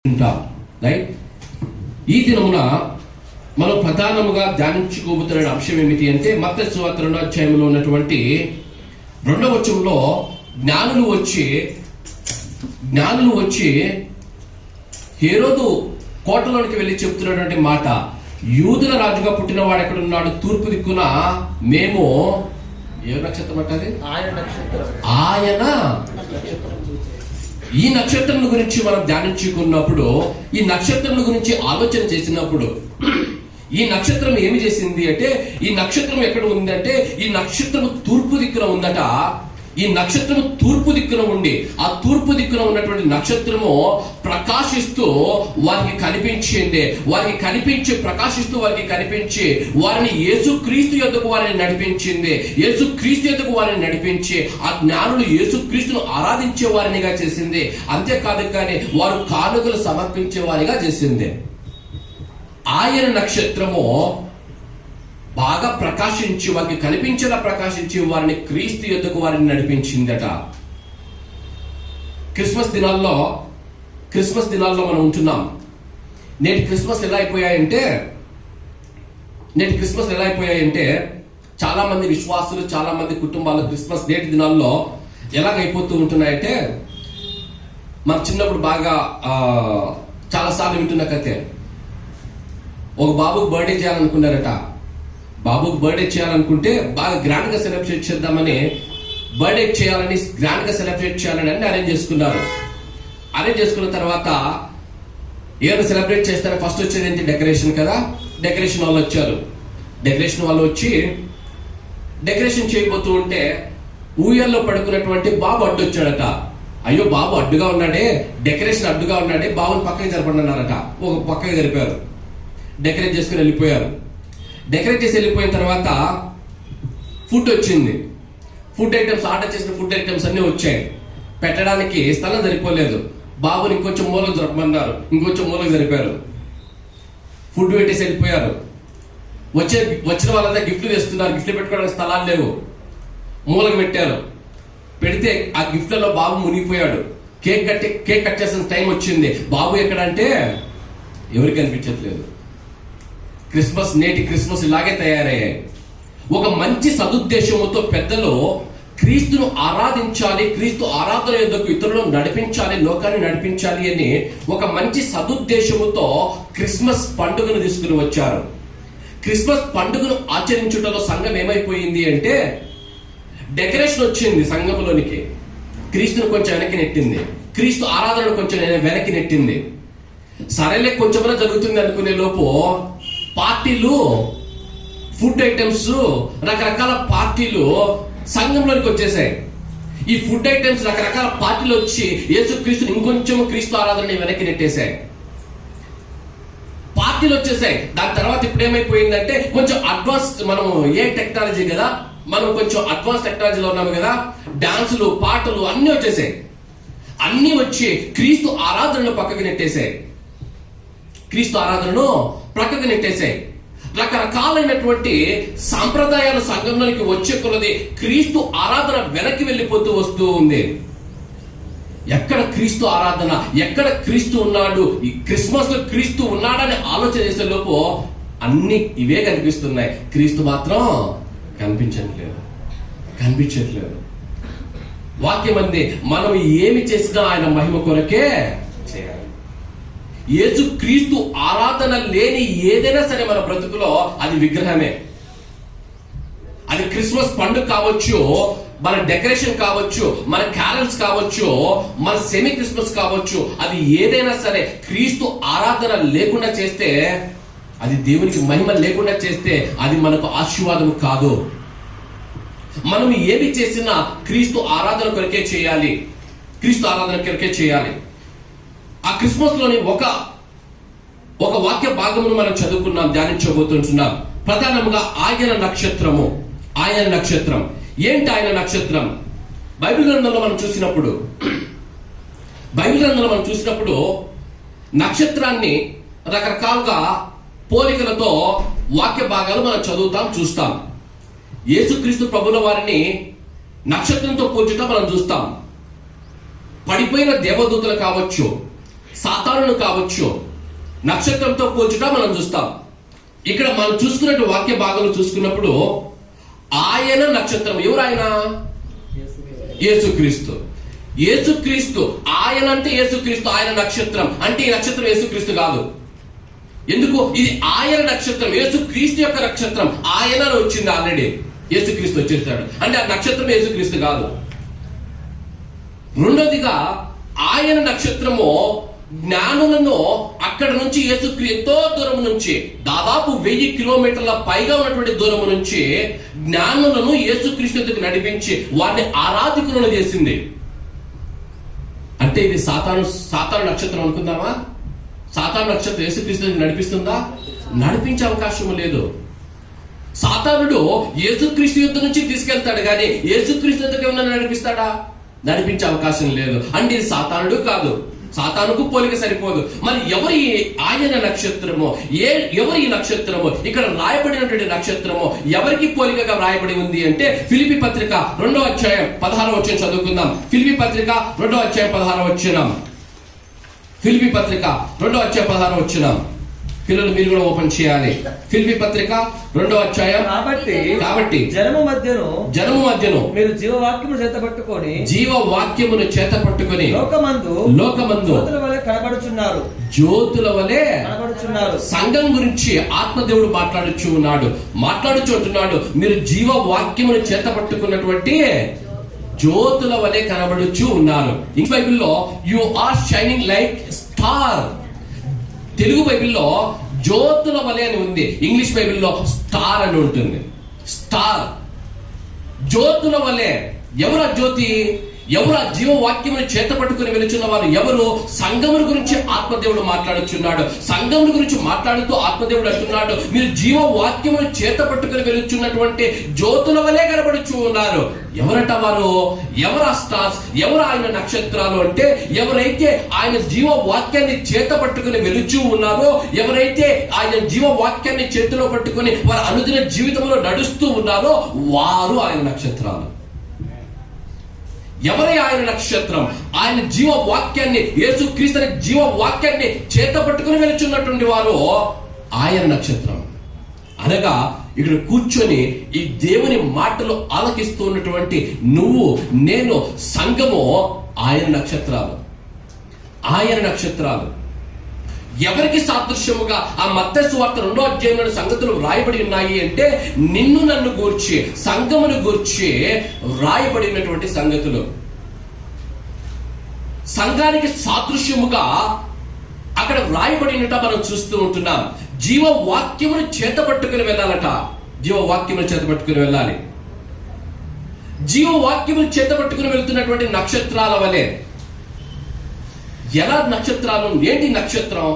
Right. ఈ దినమున మనం ప్రధానముగా ధ్యానించుకోబోతున్న అంశం ఏమిటి అంటే మత్తయి సువార్త 2వ అధ్యాయంలో ఉన్నటువంటి 2వ వచనంలో జ్ఞానులు వచ్చి హేరోదు కోటలోనికి వెళ్ళి చెప్తున్నటువంటి మాట, యూదుల రాజుగా పుట్టిన వాడు ఎక్కడ ఉన్నాడు? తూర్పు దిక్కున మేము ఏ నక్షత్రం అంటారు? ఆయన ఈ నక్షత్రం గురించి మనం ధ్యానించుకున్నప్పుడు, ఈ నక్షత్రం గురించి ఆలోచన చేసినప్పుడు, ఈ నక్షత్రం ఏమి చేసింది అంటే, ఈ నక్షత్రం ఎక్కడ ఉందంటే ఈ నక్షత్రం తూర్పు దిక్కున ఉందట. ఈ నక్షత్రం తూర్పు దిక్కున ఉండి ఆ తూర్పు దిక్కున ఉన్నటువంటి నక్షత్రము ప్రకాశిస్తూ వారికి కనిపించింది. ప్రకాశిస్తూ వారికి కనిపించి వారిని యేసుక్రీస్తు యొద్దకు వారిని నడిపించింది. యేసుక్రీస్తు యొద్దకు వారిని నడిపించి ఆ జ్ఞానులు యేసుక్రీస్తును ఆరాధించే వారినిగా చేసింది. అంతేకాదు కానీ వారు కానుకలు సమర్పించే వారిగా చేసింది. ఆయన నక్షత్రము బాగా ప్రకాశించి వారికి కనిపించేలా ప్రకాశించి వారిని క్రీస్తు యొద్దకు వారిని నడిపించిందట. క్రిస్మస్ దినాల్లో మనం ఉంటున్నాం. నేటి క్రిస్మస్ ఎలా అయిపోయాయంటే చాలా మంది విశ్వాసులు, చాలా మంది కుటుంబాలు క్రిస్మస్ నేటి దినాల్లో ఎలాగైపోతూ ఉంటున్నాయంటే, మనం చిన్నప్పుడు బాగా చాలాసార్లు వింటున్న కథే. ఒక బాబుకు బర్త్డే చేయాలనుకున్నారట. బాబుకు బర్త్డే చేయాలనుకుంటే బాగా గ్రాండ్ గా సెలబ్రేట్ చేద్దామని, బర్త్డే చేయాలని గ్రాండ్ గా సెలబ్రేట్ చేయాలని అరేంజ్ చేసుకున్నారు. అరేంజ్ చేసుకున్న తర్వాత ఏమైనా సెలబ్రేట్ చేస్తారో ఫస్ట్ వచ్చేది ఏంటి? డెకరేషన్ కదా. డెకరేషన్ వాళ్ళు వచ్చారు. డెకరేషన్ వాళ్ళు వచ్చి డెకరేషన్ చేయబోతూ ఉంటే ఊయల్లో పడుకున్నటువంటి బాబు అడ్డు వచ్చాడట. అయ్యో బాబు అడ్డుగా ఉన్నాడే, డెకరేషన్ అడ్డుగా ఉన్నాడే, బాబుని పక్కకి జరపడన్నారట. ఒక పక్కకి జరిపారు. డెకరేట్ చేసుకుని వెళ్ళిపోయారు. డెకరేట్ చేసి వెళ్ళిపోయిన తర్వాత ఫుడ్ వచ్చింది. ఫుడ్ ఐటమ్స్, ఆర్డర్ చేసిన ఫుడ్ ఐటమ్స్ అన్ని వచ్చాయి. పెట్టడానికి స్థలం సరిపోలేదు. బాబుని ఇంకొంచెం మూలకు జరపమన్నారు. ఇంకొంచెం మూలకు జరిపారు. ఫుడ్ పెట్టేసి వెళ్ళిపోయారు. వచ్చిన వాళ్ళంతా గిఫ్ట్లు తెస్తున్నారు. గిఫ్ట్లు పెట్టుకోవడానికి స్థలాలు లేవు. మూలకు పెట్టారు. పెడితే ఆ గిఫ్ట్లలో బాబు మునిగిపోయాడు. కేక్ కట్ చేసిన టైం వచ్చింది. బాబు ఎక్కడంటే ఎవరికి కనిపించట్లేదు. నేటి క్రిస్మస్ ఇలాగే తయారయ్యాయి. ఒక మంచి సదుద్దేశంతో పెద్దలు క్రీస్తును ఆరాధించాలి, క్రీస్తు ఆరాధన యొద్దకు ఇతరులను నడిపించాలి, లోకాన్ని నడిపించాలి అని ఒక మంచి సదుద్దేశముతో క్రిస్మస్ పండుగను తీసుకుని వచ్చారు. క్రిస్మస్ పండుగను ఆచరించుటలో సంఘం ఏమైపోయింది అంటే, డెకరేషన్ వచ్చింది సంఘంలోనికి, క్రీస్తును కొంచెం వెనక్కి నెట్టింది, క్రీస్తు ఆరాధనను కొంచెం వెనక్కి నెట్టింది. సరేలే కొంచెమైనా జరుగుతుంది అనుకునే లోపు పార్టీలు, ఫుడ్ ఐటమ్స్, రకరకాల పార్టీలు సంఘంలోనికి వచ్చేసాయి. ఈ ఫుడ్ ఐటమ్స్, రకరకాల పార్టీలు వచ్చి యేసుక్రీస్తుని ఇంకొంచెం క్రీస్తు ఆరాధనని వెనక్కి నెట్టేశాయి. పార్టీలు వచ్చేసాయి. దాని తర్వాత ఇప్పుడు ఏమైపోయిందంటే, కొంచెం అడ్వాన్స్, మనం ఏ టెక్నాలజీ కదా, మనం కొంచెం అడ్వాన్స్ టెక్నాలజీలో ఉన్నాము కదా, డాన్సులు, పాటలు అన్ని వచ్చేసాయి. అన్ని వచ్చి క్రీస్తు ఆరాధనను పక్కకి నెట్టేశాయి. రకరకాలైనటువంటి సాంప్రదాయాలు సంఘంలోనికి వచ్చే కొలది క్రీస్తు ఆరాధన వెనక్కి వెళ్ళిపోతూ వస్తూ ఉంది. ఎక్కడ క్రీస్తు ఆరాధన, ఎక్కడ క్రీస్తు ఉన్నాడు, ఈ క్రిస్మస్ లో క్రీస్తు ఉన్నాడని ఆలోచన చేసే లోపు అన్ని ఇవే కనిపిస్తున్నాయి. క్రీస్తు మాత్రం కనిపించట్లేదు. వాక్యం అంది, మనం ఏమి చేసినా ఆయన మహిమ కొరకే చేయాలి. యేసు క్రీస్తు ఆరాధన లేని ఏదైనా సరే మన బ్రతుకులో అది విగ్రహమే. అది క్రిస్మస్ పండుగ కావచ్చు, మన డెకరేషన్ కావచ్చు, మన క్యారల్స్ కావచ్చు, మన సెమీ క్రిస్మస్ కావచ్చు, అది ఏదైనా సరే క్రీస్తు ఆరాధన లేకుండా చేస్తే, అది దేవునికి మహిమ లేకుండా చేస్తే అది మనకు ఆశీర్వాదం కాదు. మనం ఏమి చేసినా క్రీస్తు ఆరాధన కొరకే చేయాలి. ఆ క్రిస్మస్ లోని ఒక వాక్య భాగమును మనం చదువుకున్నాం, ధ్యానించబోతుంటున్నాం. ప్రధానంగా ఆయన నక్షత్రం. ఏంటి ఆయన నక్షత్రం? బైబిల్ గ్రంథంలో మనం చూసినప్పుడు నక్షత్రాన్ని రకరకాలుగా పోలికలతో వాక్య భాగాలు మనం చూస్తాం. యేసుక్రీస్తు ప్రభుల వారిని నక్షత్రంతో పోల్చుట మనం చూస్తాం. పడిపోయిన దేవదూతలు కావచ్చు, సాతానును కావచ్చు నక్షత్రంతో పోల్చుట మనం చూస్తాం. ఇక్కడ మనం చూసుకున్నట్టు వాక్య భాగంలో చూసుకున్నప్పుడు ఆయన నక్షత్రం. ఎవరు ఆయన? యేసుక్రీస్తు. యేసుక్రీస్తు ఆయన అంటే యేసుక్రీస్తు. ఆయన నక్షత్రం అంటే ఈ నక్షత్రం యేసుక్రీస్తు కాదు. ఎందుకు? ఇది ఆయన నక్షత్రం, యేసుక్రీస్తు యొక్క నక్షత్రం. ఆయన వచ్చింది ఆల్రెడీ, యేసుక్రీస్తు వచ్చేసాడు అంటే ఆ నక్షత్రం యేసుక్రీస్తు కాదు. రెండోదిగా ఆయన నక్షత్రము జ్ఞానులను అక్కడ నుంచి ఎంతో దూరం నుంచి, దాదాపు 1000 కిలోమీటర్ల పైగా ఉన్నటువంటి దూరం నుంచి జ్ఞానులను యేసుక్రీస్తుకు నడిపించి వారిని ఆరాధికులను చేసింది. అంటే ఇది సాతాను నక్షత్రం అనుకుందామా? సాతాను నక్షత్రం యేసుక్రీస్తుని నడిపిస్తుందా? నడిపించే అవకాశం లేదు. సాతానుడు యేసుక్రీస్తు యుద్ధ నుంచి తీసుకెళ్తాడు కానీ యేసుక్రీస్తు యుద్ధకు ఏమన్నా నడిపిస్తాడా? నడిపించే అవకాశం లేదు. అంటే ఇది సాతానుడు కాదు, సాతానుకు పోలిక సరిపోదు. మరి ఎవరి ఆయన నక్షత్రము? ఎవరి నక్షత్రము? ఇక్కడ రాయబడినటువంటి నక్షత్రము ఎవరికి పోలికగా రాయబడి ఉంది అంటే ఫిలిప్పీ పత్రిక 2వ అధ్యాయం 16వ వచనం చదువుకుందాం. ఫిలిప్పీ పత్రిక 2వ అధ్యాయం 16వ వచనం. ఫిలిప్పీ పత్రిక 2వ అధ్యాయం 16వ వచనం. పిల్లలు మీరు కూడా ఓపెన్ చేయాలి. ఫిలిప్పీ పత్రిక 2వ అధ్యాయం. కాబట్టి జనము మధ్యను మీరు జీవవాక్యమును చేత పట్టుకొని లోకమందు జ్యోతుల వలె కనబడుచున్నారు. సంఘం గురించి ఆత్మదేవుడు మాట్లాడుచు అంటున్నాడు, మీరు జీవవాక్యమును చేత పట్టుకున్నటువంటి జ్యోతుల వలె కనబడుచు ఉన్నారు. ఇంగ్లీష్ బైబిల్లో you are shining like star. Telugu బైబిల్లో జ్యోతుల వలె అని ఉంది, ఇంగ్లీష్ బైబిల్లో స్టార్ అని ఉంటుంది. స్టార్, జ్యోతుల వలె. ఎవరు ఆ జ్యోతి? ఎవరు ఆ జీవవాక్యమును చేత పట్టుకుని వెలుచున్న వారు ఎవరు? సంఘముల గురించి ఆత్మదేవుడు మాట్లాడుచున్నాడు. సంఘముల గురించి మాట్లాడుతూ ఆత్మదేవుడు అంటున్నాడు, మీరు జీవవాక్యమును చేత పట్టుకుని వెలుచున్నటువంటి జ్యోతుల వలె కనబడుచు ఉన్నారు. ఎవరట వారు? ఎవరు ఆ స్టార్స్? ఎవరు ఆయన నక్షత్రాలు అంటే ఎవరైతే ఆయన జీవవాక్యాన్ని చేత పట్టుకుని వెలుచు ఉన్నారో, ఎవరైతే ఆయన జీవవాక్యాన్ని చేతిలో పట్టుకుని వారి అనుదిన జీవితంలో నడుస్తూ ఉన్నారో వారు ఆయన నక్షత్రాలు. ఎవరి ఆయన నక్షత్రం? ఆయన జీవవాక్యాన్ని, యేసుక్రీస్తు జీవవాక్యాన్ని చేత పట్టుకుని వెలుచున్నటువంటి వారు ఆయన నక్షత్రం. అనగా ఇక్కడ కూర్చొని ఈ దేవుని మాటలు ఆలకిస్తూ ఉన్నటువంటి నువ్వు, నేను, సంఘము ఆయన నక్షత్రాలు. ఆయన నక్షత్రాలు ఎవరికి సాదృశ్యముగా ఆ మత్తయి సువార్త 2వ అధ్యాయంలో సంగతులు రాయబడి ఉన్నాయి అంటే నిన్ను నన్ను గూర్చి, సంఘమును గూర్చి రాయబడినటువంటి సంగతులు. సంఘానికి సాదృశ్యముగా అక్కడ రాయబడినట మనం చూస్తూ ఉంటున్నాం. జీవవాక్యమును చేత పట్టుకుని వెళ్ళాలట. జీవవాక్యమును చేత పట్టుకుని వెళ్ళాలి. జీవవాక్యమును చేత పట్టుకుని వెళ్తున్నటువంటి నక్షత్రాల వలె. ఎలా నక్షత్రాలు? ఏంటి నక్షత్రం?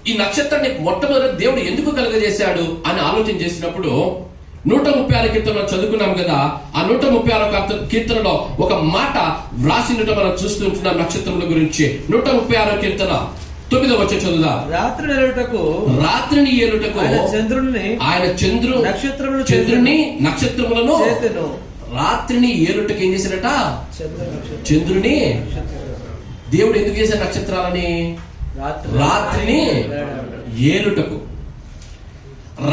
ఈ నక్షత్రాన్ని మొట్టమొదటి దేవుడు ఎందుకు కలుగజేశాడు అని ఆలోచన చేసినప్పుడు 136 కీర్తనలో చదువుకున్నాం కదా. ఆ 136 కీర్తనలో ఒక మాట వ్రాసినట్టు మనం చూస్తుంటున్నాం నక్షత్రముల గురించి. 136 కీర్తన 9వ వచనం చదువుదాం. రాత్రిని ఏలుటకు ఆయన చంద్రుని నక్షత్రములను రాత్రిని ఏలుటకు ఏం చేశాడట? చంద్రుని. దేవుడు ఎందుకు చేశాడు నక్షత్రాలని? రాత్రిని ఏలుటకు.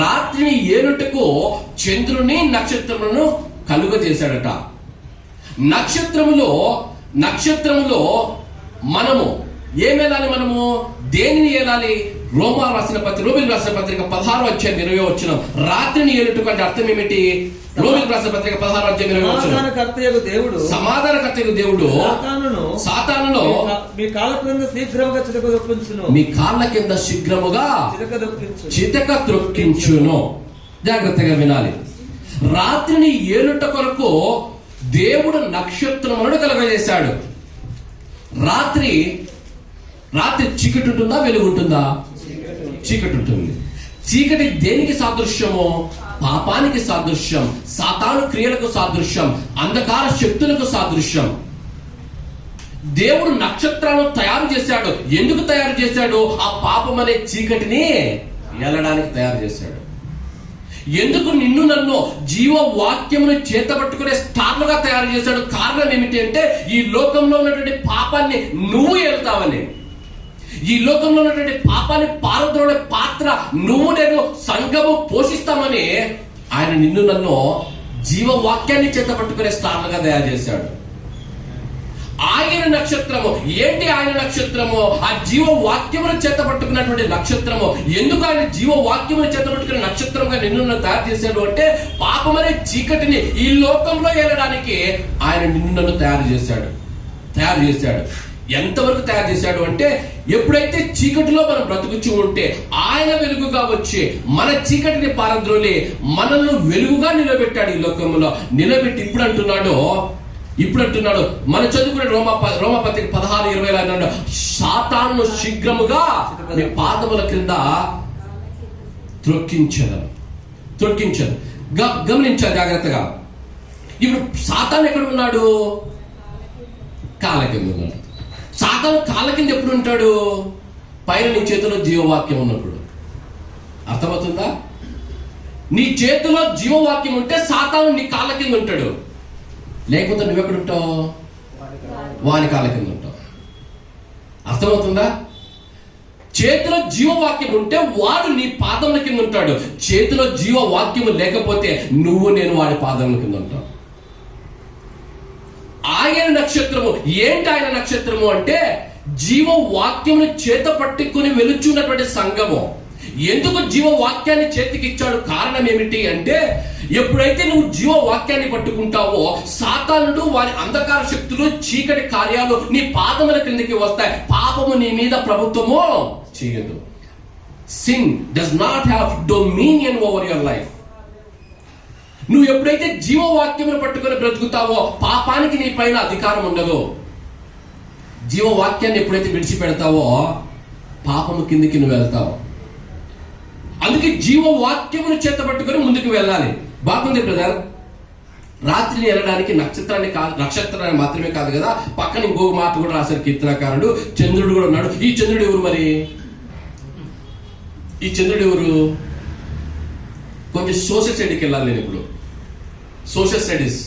రాత్రిని ఏలుటకు చంద్రుని నక్షత్రములను కలుగజేశాడట. నక్షత్రములో మనము ఏమేలాలి? మనము దేనిని ఏలాలి? రోమిలకు రాసిన పత్రిక 16వ అధ్యాయం 20వ వచనం. రాత్రిని ఏలుటకు అంటే అర్థం ఏమిటి? రోమిలకు రాసిన పత్రిక 16వ అధ్యాయం 20వ వచనం. సమాధానకర్తయగు దేవుడు సాతానును మీ కాళ్ళ కింద శీఘ్రముగా చితక త్రొక్కించును. జాగ్రత్తగా వినాలి. రాత్రిని ఏలుట కొరకు దేవుడు నక్షత్రములను కలుగజేశాడు. రాత్రి చీకటి ఉంటుందా? వెలుగు ఉంటుందా? చీకటి ఉంటుంది. చీకటి దేనికి సాదృశ్యమో? పాపానికి సాదృశ్యం, సాతాను క్రియలకు సాదృశ్యం, అంధకార శక్తులకు సాదృశ్యం. దేవుడు నక్షత్రాలను తయారు చేశాడు. ఎందుకు తయారు చేశాడు? ఆ పాపం అనే చీకటిని వెళ్ళడానికి తయారు చేశాడు. ఎందుకు నిన్ను నన్ను జీవవాక్యమును చేతపట్టుకునే స్టార్లుగా తయారు చేశాడు? కారణం ఏమిటి అంటే ఈ లోకంలో ఉన్నటువంటి పాపాన్ని నువ్వు వెళ్తావని. ఈ లోకంలో ఉన్నటువంటి పాపాన్ని పారద్రోడే పాత్ర నువ్వు నేను సంఘము పోషిస్తామని ఆయన నిన్ను నన్ను జీవవాక్యాన్ని చేత పట్టుకునే స్టార్లుగా తయారు చేశాడు. ఆయన నక్షత్రము ఏంటి? ఆయన నక్షత్రము ఆ జీవవాక్యమును చేత పట్టుకున్నటువంటి నక్షత్రము. ఎందుకు ఆయన జీవవాక్యమును చేత పట్టుకునే నక్షత్రంగా నిన్ను తయారు చేశాడు అంటే, పాపమనే చీకటిని ఈ లోకంలో ఏలడానికి ఆయన నిన్ను నన్ను తయారు చేశాడు. ఎంతవరకు తయారు చేశాడు అంటే, ఎప్పుడైతే చీకటిలో మనం బ్రతుకుచూ ఉంటే ఆయన వెలుగుగా వచ్చి మన చీకటిని పారద్రోలి మనల్ని వెలుగుగా నిలబెట్టాడు. ఈ లోకంలో నిలబెట్టి ఇప్పుడు అంటున్నాడు మనం చదువుకునే రోమపత్రిక 16:20 అన్నాడు, సాతాను శీఘ్రముగా మీ పాదముల క్రింద త్రొక్కించదు. గమనించాలి జాగ్రత్తగా. ఇప్పుడు సాతాను ఎక్కడ ఉన్నాడు? కాళ్ళ కింద ఉన్నాడు. సాతాను కాళ్ళ కింద ఎప్పుడు ఉంటాడు? పైన నీ చేతిలో జీవవాక్యం ఉన్నప్పుడు. అర్థమవుతుందా? నీ చేతిలో జీవవాక్యం ఉంటే సాతాను నీ కాళ్ళ కింద ఉంటాడు. లేకపోతే నువ్వెక్కడ ఉంటావు? వాని కాళ్ళ కింద ఉంటావు. అర్థమవుతుందా? చేతిలో జీవవాక్యం ఉంటే వాడు నీ పాదముల కింద ఉంటాడు. చేతిలో జీవవాక్యము లేకపోతే నువ్వు నేను వాడి పాదముల కింద ఉంటావు. ఆయన నక్షత్రము ఏంటి? ఆయన నక్షత్రము అంటే జీవవాక్యమును చేత పట్టుకుని వెలుచున్నటువంటి సంఘము. ఎందుకు జీవవాక్యాన్ని చేతికి ఇచ్చాడు? కారణం ఏమిటి అంటే, ఎప్పుడైతే నువ్వు జీవవాక్యాన్ని పట్టుకుంటావో సాతానుడు వారి అంధకార శక్తులు చీకటి కార్యాలు నీ పాదముల క్రిందకి వస్తాయి. పాపము నీ మీద ప్రభుత్వము చేయదు. Sin does not have dominion over your life. నువ్వు ఎప్పుడైతే జీవవాక్యమును పట్టుకొని బ్రతుకుతావో పాపానికి నీ పైన అధికారం ఉండదు. జీవవాక్యాన్ని ఎప్పుడైతే విడిచిపెడతావో పాపము కిందికి నువ్వు వెళ్తావు. అందుకే జీవవాక్యమును చేత పట్టుకొని ముందుకు వెళ్ళాలి. బాగుంది బ్రదర్. రాత్రిని వెళ్ళడానికి నక్షత్రాన్ని మాత్రమే కాదు కదా, పక్కన ఇంకొక మాట కూడా రాశారు కీర్తనకారుడు. చంద్రుడు కూడా ఉన్నాడు. ఈ చంద్రుడు ఎవరు మరి? ఈ చంద్రుడు ఎవరు? కొంచెం సోషల్ స్టడీకి వెళ్ళాలి నేను ఇప్పుడు. సోషల్ స్టడీస్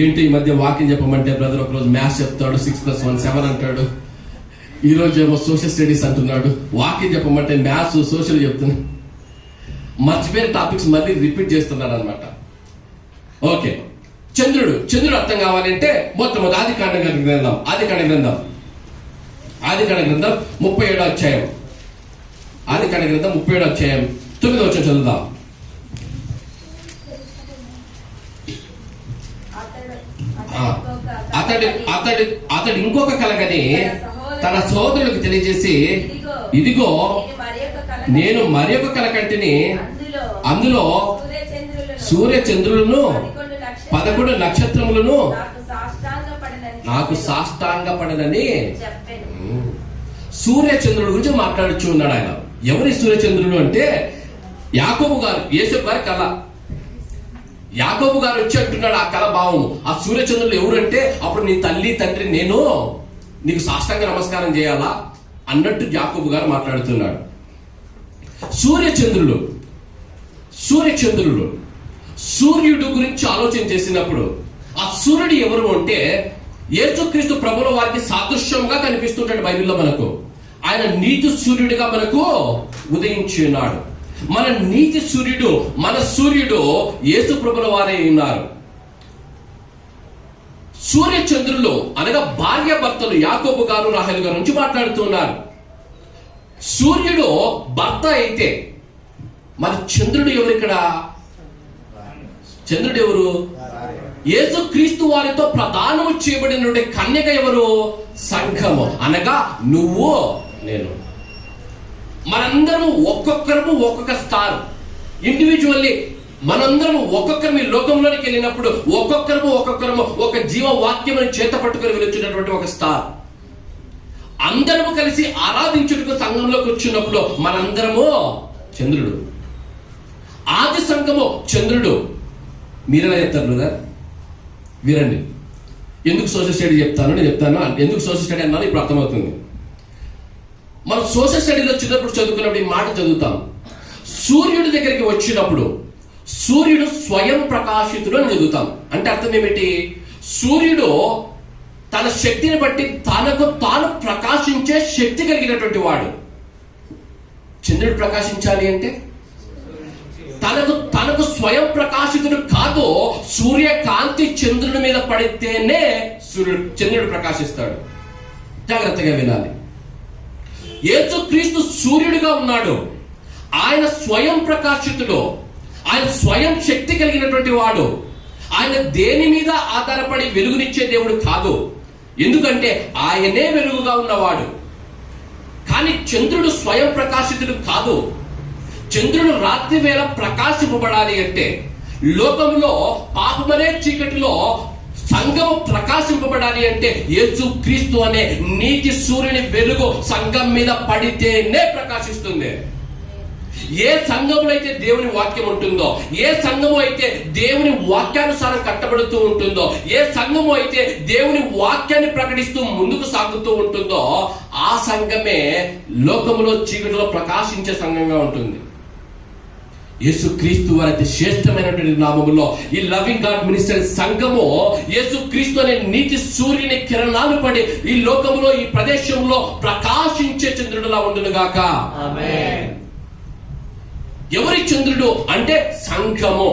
ఏంటి? ఈ మధ్య వాకింగ్ చెప్పమంటే బ్రదర్ ఒకరోజు మ్యాథ్స్ చెప్తాడు, 6+1 7 అంటాడు. ఈ రోజు ఏమో సోషల్ స్టడీస్ అంటున్నాడు. వాకింగ్ చెప్పమంటే మ్యాథ్స్ సోషల్ చెప్తున్నా. మర్చిపోయిన టాపిక్స్ మళ్ళీ రిపీట్ చేస్తున్నాడు అనమాట. ఓకే, చంద్రుడు అర్థం కావాలంటే మొత్తం ఆదికాండ గ్రంథం 37వ అధ్యాయం. ఆదికాండ గ్రంథం 37వ అధ్యాయం 9వ వచనం చదువుదాం. అతడు ఇంకొక కలగని తన సోదరులకు తెలియజేసి, ఇదిగో నేను మరి ఒక కల కంటిని, అందులో సూర్య చంద్రులను 11 నక్షత్రములను నాకు సాష్టాంగపడనని. సూర్య చంద్రుల గురించి మాట్లాడుచు ఉన్నాడు ఆయన. ఎవరి సూర్య చంద్రులు అంటే యాకోబు గారు, యేసపు గారి కళ. యాకోబు గారు వచ్చి అంటున్నాడు ఆ కళ భావము. ఆ సూర్య చంద్రులు ఎవరంటే, అప్పుడు నీ తల్లి తండ్రి నేను నీకు సాష్టాంగ నమస్కారం చేయాలా అన్నట్టు యాకోబు గారు మాట్లాడుతున్నాడు. సూర్య చంద్రులు సూర్యుడు గురించి ఆలోచన చేసినప్పుడు ఆ సూర్యుడు ఎవరు అంటే యేసుక్రీస్తు ప్రభుల వారికి సాదృశ్యంగా కనిపిస్తుంటాడు బైబిల్లో మనకు. ఆయన నీతి సూర్యుడిగా మనకు ఉదయించి ఉన్నాడు. మన నీతి సూర్యుడు, మన సూర్యుడు యేసు ప్రభుల వారే ఉన్నారు. సూర్య చంద్రులు అనగా భార్య భర్తలు యాకోబు గారు రాహేలు గారు నుంచి మాట్లాడుతున్నారు. సూర్యుడు భర్త అయితే మరి చంద్రుడు ఎవరు? ఇక్కడ చంద్రుడు ఎవరు? యేసుక్రీస్తు వారితో ప్రదానము చేయబడిన కన్యక ఎవరు? సంఘము అనగా నువ్వు నేను. మనందరము ఒక్కొక్కరము ఒక్కొక్క స్టార్. ఇండివిజువల్లీ మనందరము ఒక్కొక్కరు మీ లోకంలోనికి వెళ్ళినప్పుడు ఒక్కొక్కరము ఒక జీవవాక్యమును చేత పట్టుకొని వెలుచున్నటువంటి ఒక స్టార్. అందరము కలిసి ఆరాధించుటకు సంఘంలోకి వచ్చినప్పుడు మనందరము చంద్రుడు. ఆది సంఘము చంద్రుడు. మీరెలా చెప్తారు బ్రదర్? వీరండి. ఎందుకు సోషల్ స్టడీ చెప్తాను? నేను చెప్తాను ఎందుకు సోషల్ స్టడీ అన్నాను, ఇప్పుడు అర్థమవుతుంది. మనం సోషల్ స్టడీలో చిన్నప్పుడు చదువుకున్నప్పుడు ఈ మాట చదువుతాం. సూర్యుడి దగ్గరికి వచ్చినప్పుడు సూర్యుడు స్వయం ప్రకాశితుడు అని చదువుతాం. అంటే అర్థం ఏమిటి? సూర్యుడు తన శక్తిని బట్టి తనకు తాను ప్రకాశించే శక్తి కలిగినటువంటి వాడు. చంద్రుడు ప్రకాశించాలి అంటే తనకు స్వయం ప్రకాశితుడు కాదు. సూర్యకాంతి చంద్రుడి మీద పడితేనే చంద్రుడు ప్రకాశిస్తాడు. జాగ్రత్తగా వినాలి. యేసుక్రీస్తు సూర్యుడిగా ఉన్నాడు. ఆయన స్వయం ప్రకాశితుడు. ఆయన స్వయం శక్తి కలిగినటువంటి వాడు. ఆయన దేని మీద ఆధారపడి వెలుగునిచ్చే దేవుడు కాదు. ఎందుకంటే ఆయనే వెలుగుగా ఉన్నవాడు. కానీ చంద్రుడు స్వయం ప్రకాశితుడు కాదు. చంద్రుడు రాత్రి వేళ ప్రకాశింపబడాలి అంటే, లోకంలో పాపమనే చీకటిలో సంఘము ప్రకాశింపబడాలి అంటే యేసు క్రీస్తు అనే నీతి సూర్యుని వెలుగు సంఘం మీద పడితేనే ప్రకాశిస్తుంది. ఏ సంఘంలో అయితే దేవుని వాక్యం ఉంటుందో, ఏ సంఘము అయితే దేవుని వాక్యానుసారం కట్టబడుతూ ఉంటుందో, ఏ సంఘము అయితే దేవుని వాక్యాన్ని ప్రకటిస్తూ ముందుకు సాగుతూ ఉంటుందో, ఆ సంఘమే లోకములో చీకటిలో ప్రకాశించే సంఘంగా ఉంటుంది. యేసుక్రీస్తు వారి శ్రేష్టమైనటువంటి నామములో ఈ లవింగ్ గాడ్ మినిస్టర్ సంఘము యేసుక్రీస్తు అనే నీతి సూర్యుని కిరణాలు పడి ఈ లోకములో, ఈ ప్రదేశంలో ప్రకాశించే చంద్రుడిలా ఉండును గాక. ఆమేన్. ఎవరి చంద్రుడు అంటే సంఘము.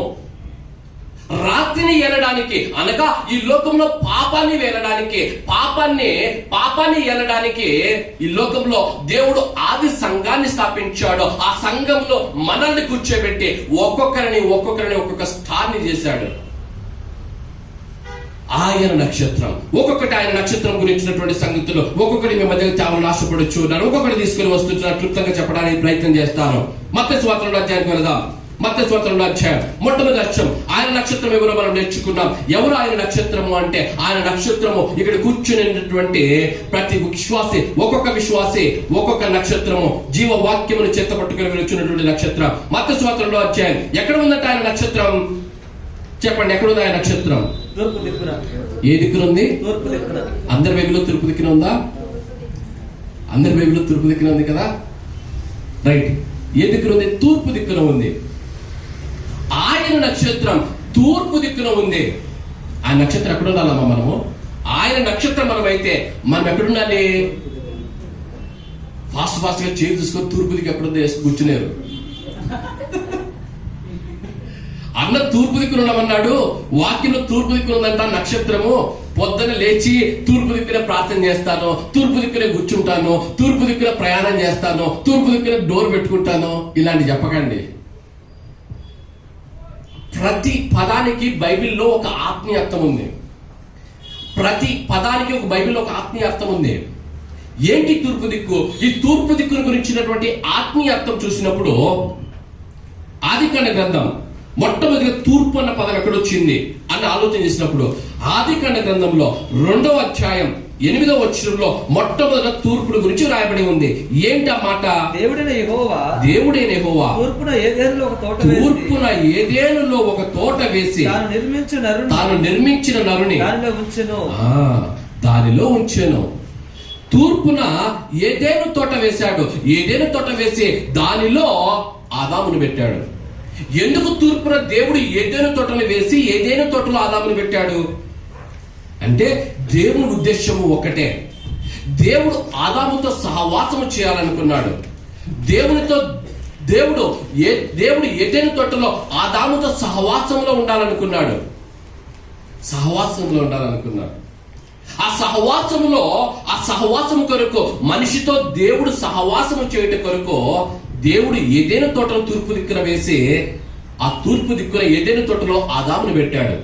రాత్రిని ఏలడానికి అనగా ఈ లోకంలో పాపాన్ని వేలడానికి, పాపాన్ని ఏలడానికి ఈ లోకంలో దేవుడు ఆది సంఘాన్ని స్థాపించాడు. ఆ సంఘంలో మనల్ని కూర్చోబెట్టి ఒక్కొక్కరిని ఒక్కొక్క స్థాన్ని చేశాడు. ఆయన నక్షత్రం, ఒక్కొక్కటి ఆయన నక్షత్రం గురించినటువంటి సంగతులు ఒక్కొక్కటి మీ మధ్య చావని ఆశపడచ్చు. ఒక్కొక్కటి తీసుకుని వస్తున్నా క్లుప్తంగా చెప్పడానికి ప్రయత్నం చేస్తాను. మత్తయి సువార్త 2వ అధ్యాయానికి వెళదాం. మత్తయి సువార్త 2వ అధ్యాయం మొట్టమొదటి అక్షరం ఆయన నక్షత్రం ఎవరో మనం నేర్చుకున్నాం. ఎవరు ఆయన నక్షత్రము అంటే, ఆయన నక్షత్రము ఇక్కడ కూర్చునేటువంటి ప్రతి విశ్వాసి, ఒక్కొక్క విశ్వాసి ఒక్కొక్క నక్షత్రము, జీవ వాక్యమును చేత పట్టుకుని వచ్చినటువంటి నక్షత్రం. మత్తయి సువార్త 2వ అధ్యాయం ఎక్కడ ఉందంటే ఆయన నక్షత్రం? చెప్పండి, ఎక్కడ ఉంది ఆయన నక్షత్రం? తూర్పు దిక్కున. ఏ దిక్కున ఉంది? తూర్పు దిక్కున. అందరి బైబిల్లో తూర్పు దిక్కున ఉందా? అందరి బైబిల్లో తూర్పు దిక్కున ఉంది కదా? రైట్. ఏ దిక్కున ఉంది? తూర్పు దిక్కున ఉంది. ఆయన నక్షత్రం తూర్పు దిక్కున ఉంది. ఆ నక్షత్రం ఎక్కడ ఉండాలమ్మా మనము? ఆయన నక్షత్రం మనం అయితే మనం ఎక్కడుండాలి? ఫాస్ట్ గా చేయి తీసుకొని తూర్పు దిక్కు ఎక్కడుందో వేసి కూర్చున్నారు. అన్న తూర్పు దిక్కున ఉండమన్నాడు. వాక్యంలో తూర్పు దిక్కున ఉందంట నక్షత్రము. పొద్దున లేచి తూర్పు దిక్కున ప్రార్థన చేస్తాను, తూర్పు దిక్కునే కూర్చుంటాను, తూర్పు దిక్కున ప్రయాణం చేస్తాను, తూర్పు దిక్కున డోర్ పెట్టుకుంటాను. ఇలాంటి చెప్పకండి. ప్రతి పదానికి బైబిల్లో ఒక ఆత్మీయ అర్థం ఉంది. ప్రతి పదానికి ఒక బైబిల్లో ఒక ఆత్మీయ అర్థం ఉంది. ఏంటి తూర్పు దిక్కు? ఈ తూర్పు దిక్కును గురించినటువంటి ఆత్మీయ అర్థం చూసినప్పుడు ఆదికాండ గ్రంథం మొట్టమొదటిగా తూర్పు అన్న పదం ఎక్కడొచ్చింది అని ఆలోచన చేసినప్పుడు ఆదికాండ గ్రంథంలో 2వ అధ్యాయం 8వ వచనంలో మొట్టమొదట తూర్పుల గురించి రాయబడి ఉంది. ఏంటి ఆ మాట? దేవుడైన యెహోవా తూర్పున ఏదేనులో ఒక తోట వేసి తాను నిర్మించిన నరుని దానిలో ఉంచెను. తూర్పున ఏదేను తోట వేశాడు. ఏదేను తోట వేసి దానిలో ఆదామును పెట్టాడు. ఎందుకు తూర్పున దేవుడు ఏదేను తోటను వేసి ఏదేను తోటలో ఆదామును పెట్టాడు అంటే, దేవుని ఉద్దేశము ఒకటే. దేవుడు ఆదాముతో సహవాసము చేయాలనుకున్నాడు. దేవుడు ఏదేను తోటలో ఆదాముతో సహవాసంలో ఉండాలనుకున్నాడు. ఆ సహవాసము కొరకు, మనిషితో దేవుడు సహవాసము చేయట కొరకు దేవుడు ఏదైనా తోటలో తూర్పు దిక్కున వేసి ఆ తూర్పు దిక్కున ఏదైనా తోటలో ఆదామును పెట్టాడు.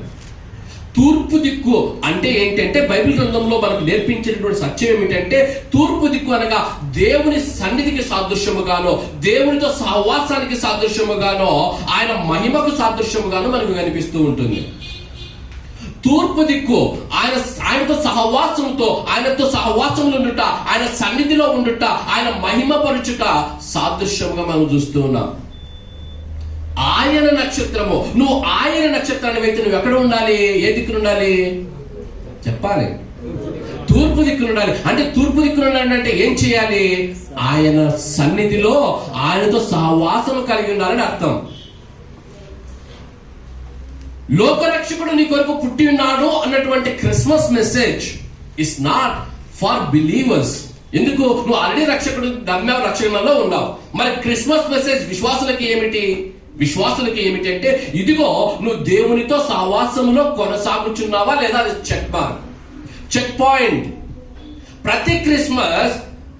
తూర్పు దిక్కు అంటే ఏంటంటే, బైబిల్ గ్రంథంలో మనకు నేర్పించినటువంటి సత్యం ఏమిటంటే, తూర్పు దిక్కు అనగా దేవుని సన్నిధికి సాదృశ్యముగానో, దేవునితో సహవాసానికి సాదృశ్యముగానో, ఆయన మహిమకు సాదృశ్యముగానో మనకు కనిపిస్తూ ఉంటుంది. తూర్పు దిక్కు ఆయనతో సహవాసంలో ఉండుట, ఆయన సన్నిధిలో ఉండుట, ఆయన మహిమ పరుచుట సాదృశ్యంగా మనం చూస్తూ ఉన్నాం. ఆయన నక్షత్రము, నువ్వు ఆయన నక్షత్రాన్ని అయితే నువ్వు ఎక్కడ ఉండాలి? ఏ దిక్కున ఉండాలి చెప్పాలి? తూర్పు దిక్కున ఉండాలి. అంటే తూర్పు దిక్కున ఉండాలంటే ఏం చేయాలి? ఆయన సన్నిధిలో ఆయనతో సహవాసము కలిగి ఉండాలని అర్థం. లోకరక్షకుడు నీ కొరకు పుట్టి ఉన్నాడు అన్నటువంటి Christmas message it's not for believers. ఎందుకు? నువ్వు ఆల్రెడీ రక్షకుడు నమ్మావు, రక్షణలో ఉన్నావు. మరి క్రిస్మస్ మెసేజ్ విశ్వాసులకి ఏమిటి? విశ్వాసులకి ఏమిటి అంటే, ఇదిగో నువ్వు దేవునితో సహవాసంలో కొనసాగుచున్నావా లేదా? అది చెక్ పాయింట్.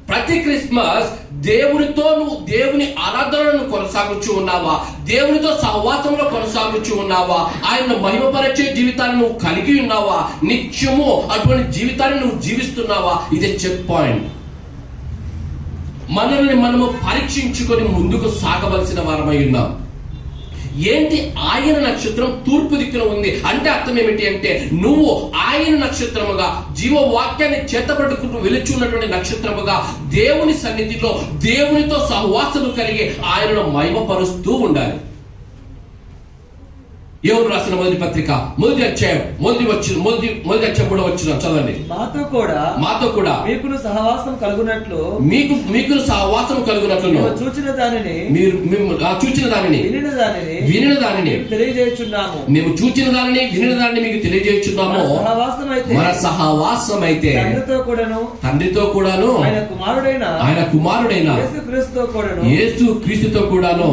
ప్రతి క్రిస్మస్ దేవునితో నువ్వు దేవుని ఆరాధనను కొనసాగుచూ ఉన్నావా? దేవునితో సహవాసంలో కొనసాగుచూ ఉన్నావా? ఆయన మహిమపరిచే జీవితాన్ని నువ్వు కలిగి ఉన్నావా? నిత్యము అటువంటి జీవితాన్ని నువ్వు జీవిస్తున్నావా? ఇదే చెక్ పాయింట్. మనల్ని మనము పరీక్షించుకొని ముందుకు సాగవలసిన వారమై ఉన్నాం. ఏంటి? ఆయన నక్షత్రం తూర్పు దిక్కున ఉంది అంటే అర్థం ఏమిటి అంటే, నువ్వు ఆయన నక్షత్రముగా, జీవవాక్యాన్ని చేతపట్టుకుంటూ వెలుచున్నటువంటి నక్షత్రముగా దేవుని సన్నిధిలో దేవునితో సహవాసము కలిగి ఆయనను మహిమపరుస్తూ ఉండాలి. యోహాను రాసిన మొదటి పత్రిక మొదటి అధ్యాయం మొదటి అధ్యాయం కూడా వచ్చిన చదవండి. మాతో కూడా మీకును సహవాసం కలుగునట్లు మీకు సహవాసం కలుగునట్లు చూచిన దానిని చూచిన దానిని వినిన దానిని తెలియజేయుచున్నాము. మేము చూచిన దానిని వినిన దానిని మీకు తెలియజేయుచున్నాము. మన సహవాసం అయితే తండ్రితో కూడాను ఆయన కుమారుడైన యేసు క్రీస్తుతో కూడాను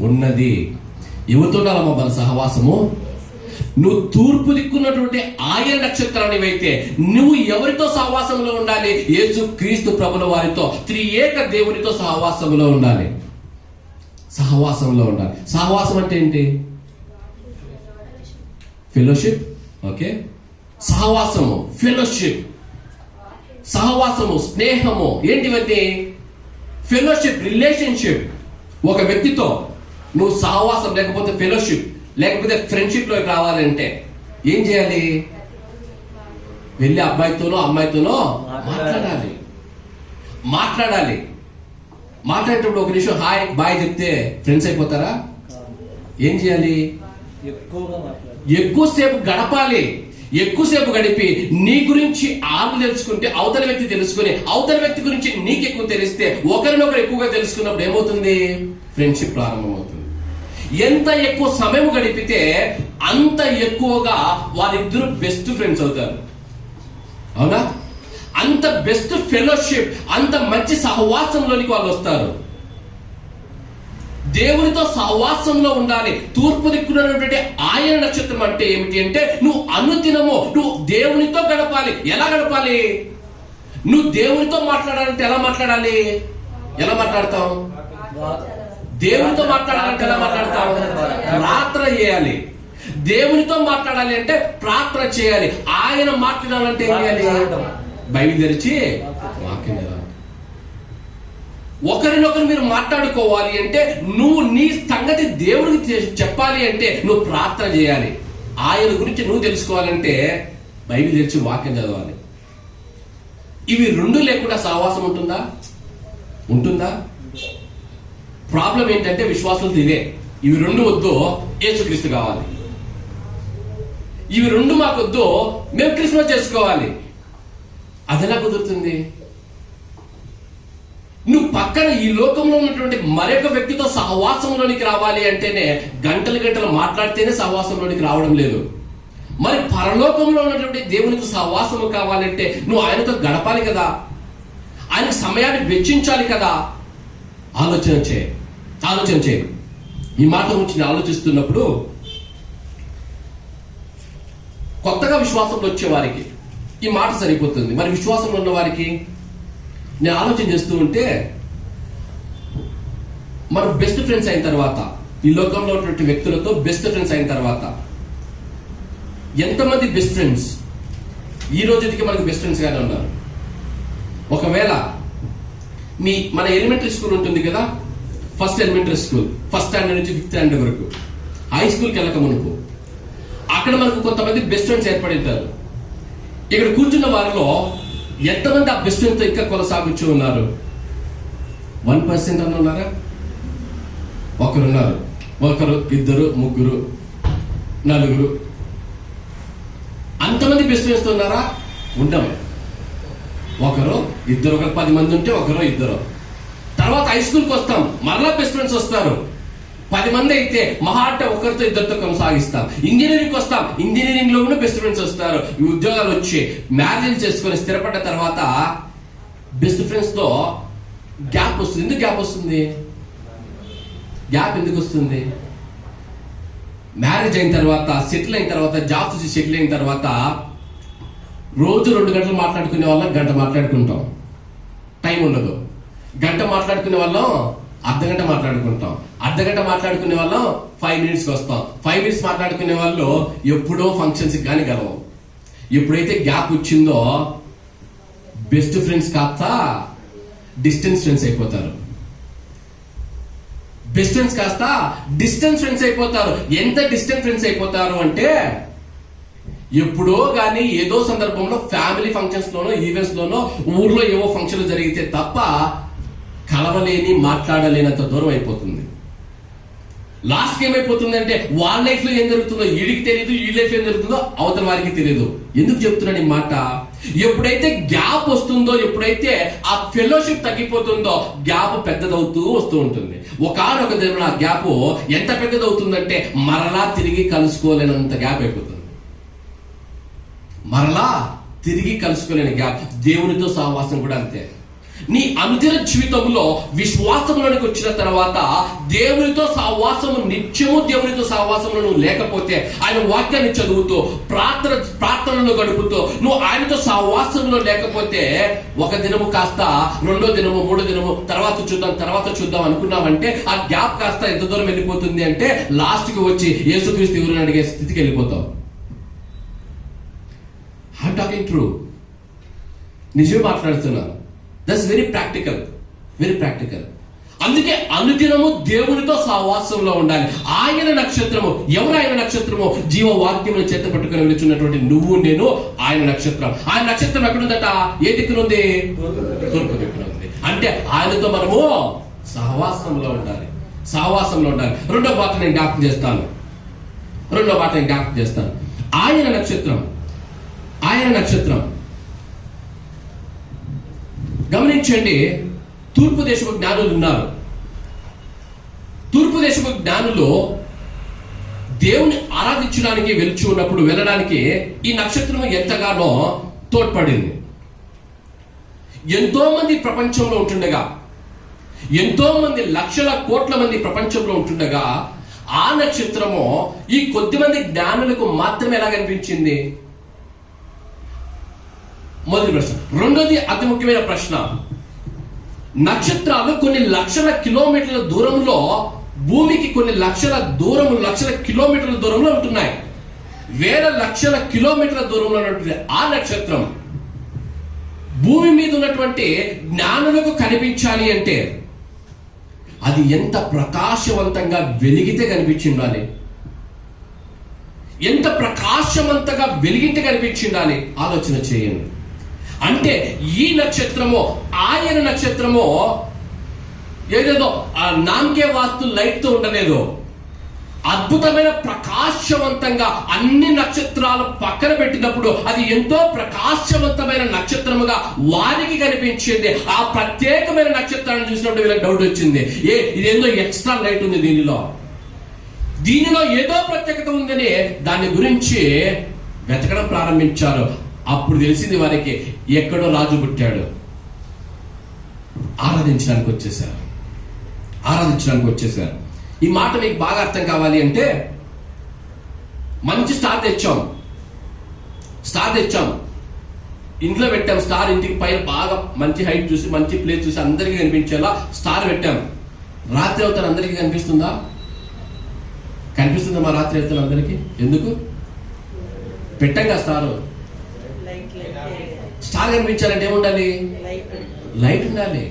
ఉన్నది. ఎవరితోనాలమ్మా మన సహవాసము? నువ్వు తూర్పు దిక్కున్నటువంటి ఆయన నక్షత్రానివైతే నువ్వు ఎవరితో సహవాసంలో ఉండాలి? యేసు క్రీస్తు ప్రభుల వారితో, త్రియేక దేవునితో సహవాసంలో ఉండాలి. సహవాసం అంటే ఏంటి? ఫెలోషిప్. ఓకే, సహవాసము, ఫెలోషిప్, స్నేహము. ఏంటివన్నీ? Fellowship, relationship. ఒక వ్యక్తితో నువ్వు సహవాసం లేకపోతే ఫెలోషిప్ లేకపోతే ఫ్రెండ్షిప్ లోకి రావాలంటే ఏం చేయాలి? వెళ్ళి అబ్బాయితోనో అమ్మాయితోనో మాట్లాడాలి. మాట్లాడేటప్పుడు ఒక నిమిషం హాయ్ బాయ్ చెప్తే ఫ్రెండ్స్ అయిపోతారా? ఏం చేయాలి? ఎక్కువసేపు గడపాలి. ఎక్కువసేపు గడిపి నీ గురించి ఆరు తెలుసుకుంటే అవతల వ్యక్తి తెలుసుకుని అవతల వ్యక్తి గురించి నీకు ఎక్కువ తెలిస్తే ఒకరినొకరు ఎక్కువగా తెలుసుకున్నప్పుడు ఏమవుతుంది? ఫ్రెండ్షిప్ ప్రారంభమవుతుంది. ఎంత ఎక్కువ సమయం గడిపితే అంత ఎక్కువగా వారిద్దరు బెస్ట్ ఫ్రెండ్స్ అవుతారు. అవునా? అంత బెస్ట్ ఫెలోషిప్, అంత మంచి సహవాసంలోనికి వాళ్ళు వస్తారు. దేవునితో సహవాసంలో ఉండాలి. తూర్పు దిక్కున్నటువంటి ఆయన నక్షత్రం అంటే ఏమిటి అంటే, నువ్వు అనుదినము నువ్వు దేవునితో గడపాలి. ఎలా గడపాలి? నువ్వు దేవునితో మాట్లాడాలంటే ఎలా మాట్లాడాలి? ఎలా మాట్లాడతావు? దేవునితో మాట్లాడాలంటే ఎలా మాట్లాడతావు? ప్రార్థన చేయాలి. దేవునితో మాట్లాడాలి అంటే ప్రార్థన చేయాలి. ఆయన మాట్లాడాలంటే ఏం చేయాలి? బైబిల్ తెరిచి వాక్యం చదవాలి. ఒకరినొకరు మీరు మాట్లాడుకోవాలి అంటే నువ్వు నీ సంగతి దేవుడికి చెప్పాలి అంటే నువ్వు ప్రార్థన చేయాలి. ఆయన గురించి నువ్వు తెలుసుకోవాలంటే బైబిల్ తెరిచి వాక్యం చదవాలి. ఇవి రెండు లేకుండా సహవాసం ఉంటుందా? ప్రాబ్లం ఏంటంటే విశ్వాసులు ఇదే. ఇవి రెండు వద్దు, యేసుక్రీస్తు కావాలి. ఇవి రెండు మాకొద్దు, మేము క్రిస్మస్ చేసుకోవాలి. అదెలా కుదురుతుంది? నువ్వు పక్కన ఈ లోకంలో ఉన్నటువంటి మరొక వ్యక్తితో సహవాసంలోనికి రావాలి అంటేనే గంటలు మాట్లాడితేనే సహవాసంలోనికి రావడం లేదు. మరి పరలోకంలో ఉన్నటువంటి దేవునికి సహవాసము కావాలంటే నువ్వు ఆయనతో గడపాలి కదా, ఆయనకు సమయాన్ని వెచ్చించాలి కదా. ఆలోచన చేయి. ఈ మాట గురించి నేను ఆలోచిస్తున్నప్పుడు కొత్తగా విశ్వాసంలో వచ్చే వారికి ఈ మాట సరిపోతుంది. మరి విశ్వాసంలో ఉన్న వారికి నేను ఆలోచన చేస్తూ ఉంటే, మనం బెస్ట్ ఫ్రెండ్స్ అయిన తర్వాత, ఈ లోకంలో ఉన్నటువంటి వ్యక్తులతో బెస్ట్ ఫ్రెండ్స్ అయిన తర్వాత ఎంతమంది బెస్ట్ ఫ్రెండ్స్ ఈ రోజుకి మనకు బెస్ట్ ఫ్రెండ్స్ గానే ఉన్నారు? ఒకవేళ మన ఎలిమెంటరీ స్కూల్ ఉంటుంది కదా, first elementary school, first standard నుంచి ఫిఫ్త్ స్టాండర్డ్ వరకు, హై స్కూల్కి వెళ్ళక మునుపు అక్కడ మనకు కొంతమంది బెస్ట్ ఫ్రెండ్స్ ఏర్పడి ఉంటారు. ఇక్కడ కూర్చున్న వారిలో ఎంతమంది ఆ బెస్ట్ ఫ్రెండ్తో ఇంకా కొనసాగుతూ ఉన్నారు? 1% అని ఉన్నారా? ఒకరున్నారు, ఒకరు, ఇద్దరు, ముగ్గురు, నలుగురు. అంతమంది బెస్ట్ ఫ్రెండ్స్ ఉన్నారా? ఉండము. ఒకరు ఇద్దరు, ఒక 10 మంది ఉంటే ఒకరు ఇద్దరు. తర్వాత హై స్కూల్కి వస్తాం, మరలా బెస్ట్ ఫ్రెండ్స్ వస్తారు. 10 మంది అయితే మహా అంటే ఒకరితో ఇద్దరితో కొనసాగిస్తాం. ఇంజనీరింగ్కి వస్తాం, ఇంజనీరింగ్ లో కూడా బెస్ట్ ఫ్రెండ్స్ వస్తారు. ఈ ఉద్యోగాలు వచ్చి మ్యారేజ్ చేసుకొని స్థిరపడ్డ తర్వాత బెస్ట్ ఫ్రెండ్స్ తో గ్యాప్ వస్తుంది. ఎందుకు గ్యాప్ వస్తుంది? గ్యాప్ ఎందుకు వస్తుంది? మ్యారేజ్ అయిన తర్వాత, సెటిల్ అయిన తర్వాత, జాబ్స్ వచ్చి సెటిల్ అయిన తర్వాత రోజు 2 గంటలు మాట్లాడుకునే వాళ్ళం గంట మాట్లాడుకుంటాం, టైం ఉండదు. గంట మాట్లాడుకునే వాళ్ళం అర్ధగంట మాట్లాడుకుంటాం, అర్ధగంట మాట్లాడుకునే వాళ్ళం 5 మినిట్స్కి వస్తాం, 5 మినిట్స్ మాట్లాడుకునే వాళ్ళు ఎప్పుడో ఫంక్షన్స్ కానీ గలవు. ఎప్పుడైతే గ్యాప్ వచ్చిందో బెస్ట్ ఫ్రెండ్స్ కాస్త డిస్టెన్స్ ఫ్రెండ్స్ అయిపోతారు. బెస్ట్ ఫ్రెండ్స్ కాస్త డిస్టెన్స్ ఫ్రెండ్స్ అయిపోతారు. ఎంత డిస్టెన్స్ ఫ్రెండ్స్ అయిపోతారు అంటే, ఎప్పుడో గానీ ఏదో సందర్భంలో ఫ్యామిలీ ఫంక్షన్స్ లోనో, ఈవెంట్స్ లోనో, ఊర్లో ఏవో ఫంక్షన్లు జరిగితే తప్ప కలవలేని, మాట్లాడలేనంత దూరం అయిపోతుంది. లాస్ట్ ఏమైపోతుంది అంటే, వాళ్ళ లైఫ్ లో ఏం జరుగుతుందో వీడికి తెలియదు, ఈ లైఫ్ ఏం జరుగుతుందో అవతల వారికి తెలియదు. ఎందుకు చెప్తున్నాను ఈ మాట? ఎప్పుడైతే గ్యాప్ వస్తుందో, ఎప్పుడైతే ఆ ఫెలోషిప్ తగ్గిపోతుందో గ్యాప్ పెద్దదవుతూ వస్తూ ఉంటుంది. ఒకనొక దిన ఆ గ్యాప్ ఎంత పెద్దదవుతుందంటే మరలా తిరిగి కలుసుకోలేనంత గ్యాప్ అయిపోతుంది. మరలా తిరిగి కలుసుకోలేని గ్యాప్. దేవునితో సహవాసం కూడా అంతే. నీ అనుదిన జీవితంలో విశ్వాసంలోనికి వచ్చిన తర్వాత దేవునితో సహవాసము, నిత్యము దేవునితో సహవాసంలో నువ్వు లేకపోతే, ఆయన వాక్యాన్ని చదువుతూ ప్రార్థనలో గడుపుతూ నువ్వు ఆయనతో సహవాసంలో లేకపోతే, ఒక దినము కాస్త 2వ దినము, 3వ దినము తర్వాత చూద్దాం అనుకున్నామంటే ఆ గ్యాప్ కాస్త ఎంత దూరం వెళ్ళిపోతుంది అంటే లాస్ట్ కి వచ్చి యేసుక్రీస్తు ఎవరిని అడిగే స్థితికి వెళ్ళిపోతావు. ఐఎమ్ టాకింగ్ ట్రూ, నిజమే మాట్లాడుతున్నాను. That's very practical, very practical. అందుకే అనుదినము దేవునితో సహవాసంలో ఉండాలి. ఆయన నక్షత్రము. ఎవరు ఆయన నక్షత్రము? జీవవాక్యమును చేత పట్టుకుని వెళుచున్నటువంటి నువ్వు నేను ఆయన నక్షత్రం. ఆయన నక్షత్రం ఎక్కడుందట? ఏ దిక్కునుంది? తూర్పు దిక్కునుంది. అంటే ఆయనతో మనము సహవాసంలో ఉండాలి, సహవాసంలో ఉండాలి. రెండో మాట నేను జ్ఞాపకం చేస్తాను. ఆయన నక్షత్రం, ఆయన నక్షత్రం. గమనించండి, తూర్పు దేశపు జ్ఞానులు ఉన్నారు. తూర్పు దేశపు జ్ఞానులు దేవుని ఆరాధించడానికి వెళ్చి ఉన్నప్పుడు వెళ్ళడానికి ఈ నక్షత్రం ఎంతగానో తోడ్పడింది. ఎంతో మంది ప్రపంచంలో ఉంటుండగా, ఎంతో మంది లక్షల కోట్ల మంది ప్రపంచంలో ఉంటుండగా, ఆ నక్షత్రము ఈ కొద్ది మంది జ్ఞానులకు మాత్రమే ఎలా కనిపించింది? మొదటి ప్రశ్న. రెండోది అతి ముఖ్యమైన ప్రశ్న. నక్షత్రాలు కొన్ని లక్షల కిలోమీటర్ల దూరంలో, భూమికి కొన్ని లక్షల కిలోమీటర్ల దూరంలో ఉంటున్నాయి. వేల లక్షల కిలోమీటర్ల దూరంలో ఉన్నటువంటి ఆ నక్షత్రం భూమి మీద ఉన్నటువంటి జ్ఞానులకు కనిపించాలి అంటే అది ఎంత ప్రకాశవంతంగా వెలిగితే కనిపించిండాలి, ఎంత ప్రకాశవంతంగా వెలిగింటే కనిపించిండాలి. ఆలోచన చేయండి. అంటే ఈ నక్షత్రము, ఆయన నక్షత్రము ఏదేదో నామకే వాస్తు లైట్ తో ఉండలేదు. అద్భుతమైన ప్రకాశవంతంగా అన్ని నక్షత్రాలు పక్కన పెట్టినప్పుడు అది ఎంతో ప్రకాశవంతమైన నక్షత్రముగా వారికి కనిపించింది. ఆ ప్రత్యేకమైన నక్షత్రాన్ని చూసినప్పుడు వీళ్ళకి డౌట్ వచ్చింది, ఇదేందో ఎక్స్ట్రా లైట్ ఉంది దీనిలో ఏదో ప్రత్యేకత ఉందని దాని గురించి వెతకడం ప్రారంభించారు. అప్పుడు తెలిసింది వారికి, ఎక్కడో రాజు పుట్టాడు. ఆరాధించడానికి వచ్చేసారు. ఈ మాట మీకు బాగా అర్థం కావాలి అంటే, మంచి స్టార్ తెచ్చాం, ఇంట్లో పెట్టాం. స్టార్ ఇంటికి పైన బాగా మంచి హైట్ చూసి, మంచి ప్లేస్ చూసి అందరికీ కనిపించేలా స్టార్ పెట్టాం. రాత్రి అవుతారు అందరికీ కనిపిస్తుందా? మా రాత్రి అవుతారు అందరికీ? ఎందుకు పెట్టంగా స్టార్ కనిపించాలంటే ఏముండాలి? లైట్ ఉండాలి.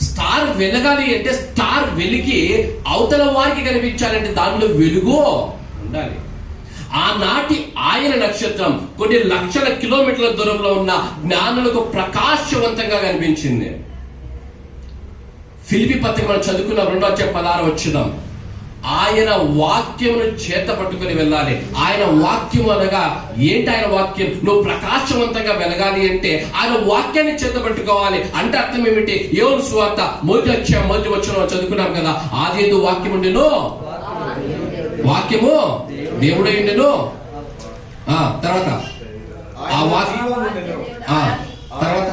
స్టార్ వెలగాలి అంటే, స్టార్ వెలిగి అవతల వారికి కనిపించాలంటే దానిలో వెలుగు ఉండాలి. ఆనాటి ఆయన నక్షత్రం కొన్ని లక్షల కిలోమీటర్ల దూరంలో ఉన్న జ్ఞానులకు ప్రకాశవంతంగా కనిపించింది. ఫిలిప్పీ పత్రిక మనం చదువుకున్న 2వ అధ్యాయం 16వ వచనం. ఆయన వాక్యమును చేత పట్టుకొని వెళ్ళాలి. ఆయన వాక్యం అనగా ఏంటి? ఆయన వాక్యం. నువ్వు ప్రకాశవంతంగా వెలగాలి అంటే ఆయన వాక్యాన్ని చేత పట్టుకోవాలి. అంటే అర్థం ఏమిటి? యోహాను సువార్త 1:1 చదువుకున్నాం కదా. ఆదియందు వాక్యం ఉండెను, వాక్యము దేవుడై ఉండెను. తర్వాత ఆ వాక్యం తర్వాత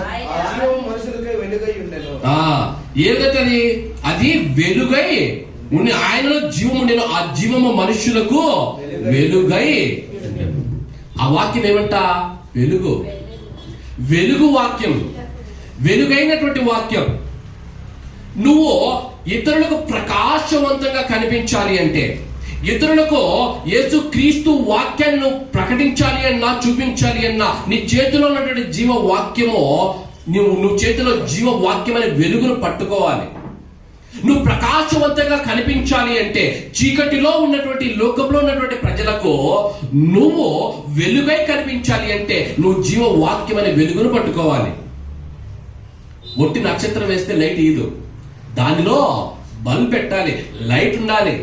ఏదైతే అది వెలుగై ఉండి ఆయనలో జీవం ఉండేను, ఆ జీవము మనుషులకు వెలుగై. ఆ వాక్యం ఏమంట? వెలుగు. వెలుగు వాక్యం, వెలుగైనటువంటి వాక్యం. నువ్వు ఇతరులకు ప్రకాశవంతంగా కనిపించాలి అంటే, ఇతరులకు యేసుక్రీస్తు వాక్యాన్ని ప్రకటించాలి అన్నా, చూపించాలి అన్నా, నీ చేతిలో ఉన్నటువంటి జీవ వాక్యము, నువ్వు చేతిలో జీవ వాక్యం అనే వెలుగును పట్టుకోవాలి. నువ్వు ప్రకాశవంతంగా కనిపించాలి అంటే, చీకటిలో ఉన్నటువంటి లోకంలో ఉన్నటువంటి ప్రజలకు నువ్వు వెలుగై కనిపించాలి అంటే నువ్వు జీవ వాక్యం అనే వెలుగును పట్టుకోవాలి. ఒట్టి నక్షత్రం వేస్తే లైట్ ఇయ్యదు, దానిలో బల్బ్ పెట్టాలి, లైట్ ఉండాలి.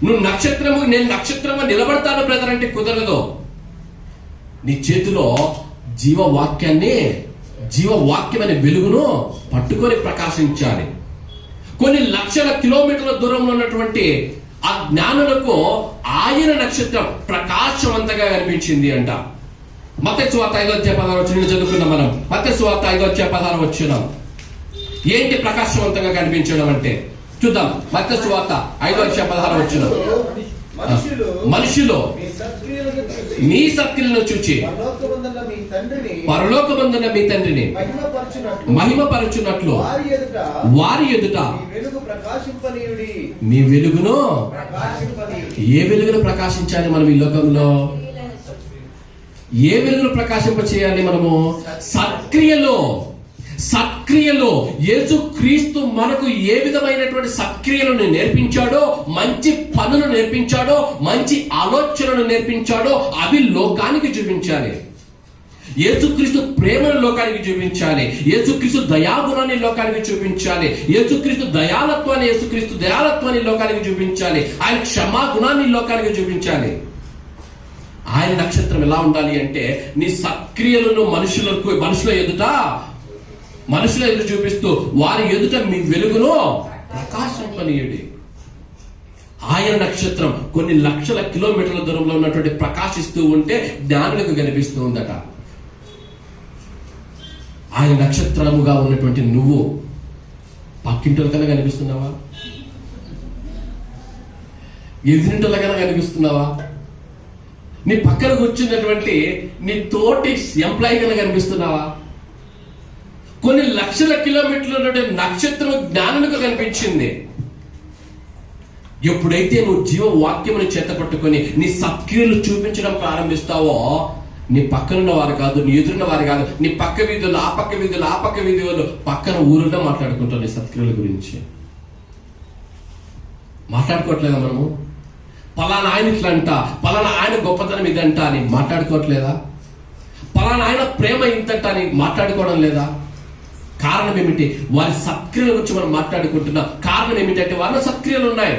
నువ్వు నక్షత్రము, నేను నక్షత్రంగా నిలబడతాను బ్రదర్ అంటే కుదరదు. నీ చేతిలో జీవవాక్యం అనే వెలుగును పట్టుకొని ప్రకాశించాలి. కొన్ని లక్షల కిలోమీటర్ల దూరంలో ఉన్నటువంటి ఆ జ్ఞానులకు ఆయన నక్షత్రం ప్రకాశవంతంగా కనిపించింది అంట. మత్తయి సువార్త 5:16 చదువుకున్నాం మనం. మత్తయి సువార్త 5:16 ఏంటి ప్రకాశవంతంగా కనిపించడం అంటే? చూద్దాం. మత్తయి సువార్త 5:16 మనుషులు మీ సత్క్రియలను చూచి పరలోకమందున్న మీ తండ్రిని మహిమపరచునట్లు వారి ఎదుట మీ వెలుగును. ఏ వెలుగును ప్రకాశించాలి మనం ఈ లోకంలో? ఏ వెలుగును ప్రకాశింప చేయాలి మనము? సత్క్రియలో యేసుక్రీస్తు మనకు ఏ విధమైనటువంటి సత్క్రియలను నేర్పించాడో, మంచి పనులు నేర్పించాడో, మంచి ఆలోచనలు నేర్పించాడో అవి లోకానికి చూపించాలి. యేసుక్రీస్తు ప్రేమను లోకానికి చూపించాలి. యేసుక్రీస్తు దయాగుణాన్ని లోకానికి చూపించాలి. యేసుక్రీస్తు దయాలత్వాన్ని లోకానికి చూపించాలి. ఆయన క్షమాగుణాన్ని లోకానికి చూపించాలి. ఆయన నక్షత్రం ఎలా ఉండాలి అంటే, నీ సత్క్రియలను మనుషుల ఎదుట చూపిస్తూ వారి ఎదుట మీ వెలుగును ప్రకాశింపనీయుడి. ఆయన నక్షత్రం కొన్ని లక్షల కిలోమీటర్ల దూరంలో ఉన్నటువంటి ప్రకాశిస్తూ ఉంటే జ్ఞానులకు కనిపిస్తూ ఉందట. ఆయన నక్షత్రముగా ఉన్నటువంటి నువ్వు పక్కింటోళ్ళకన్నా కనిపిస్తున్నావా? ఎదురింటోళ్ళకన్నా కనిపిస్తున్నావా? నీ పక్కన కూర్చున్నటువంటి నీ తోటి ఎంప్లాయీ కన్నా కనిపిస్తున్నావా? కొన్ని లక్షల కిలోమీటర్ల నక్షత్రం జ్ఞానులకు కనిపించింది. ఎప్పుడైతే నువ్వు జీవ వాక్యమును చేత పట్టుకొని నీ సత్క్రియలు చూపించడం ప్రారంభిస్తావో, నీ పక్కనున్న వారు కాదు, నీ ఎదురున్న వారు కాదు, నీ పక్క వీధులు, ఆ పక్క వీధి వాళ్ళు పక్కన ఊరులో మాట్లాడుకుంటారు నీ సత్క్రియల గురించి. మాట్లాడుకోవట్లేదా మనము? పలానా ఆయన ఇట్లా అంట, పలానా ఆయన గొప్పతనం ఇదంట అని మాట్లాడుకోవట్లేదా? పలానా ఆయన ప్రేమ ఇంతంట అని మాట్లాడుకోవడం లేదా? కారణం ఏమిటి? వారి సత్క్రియల గురించి మనం మాట్లాడుకుంటున్నాం. కారణం ఏమిటంటే వారి సత్క్రియలు ఉన్నాయి.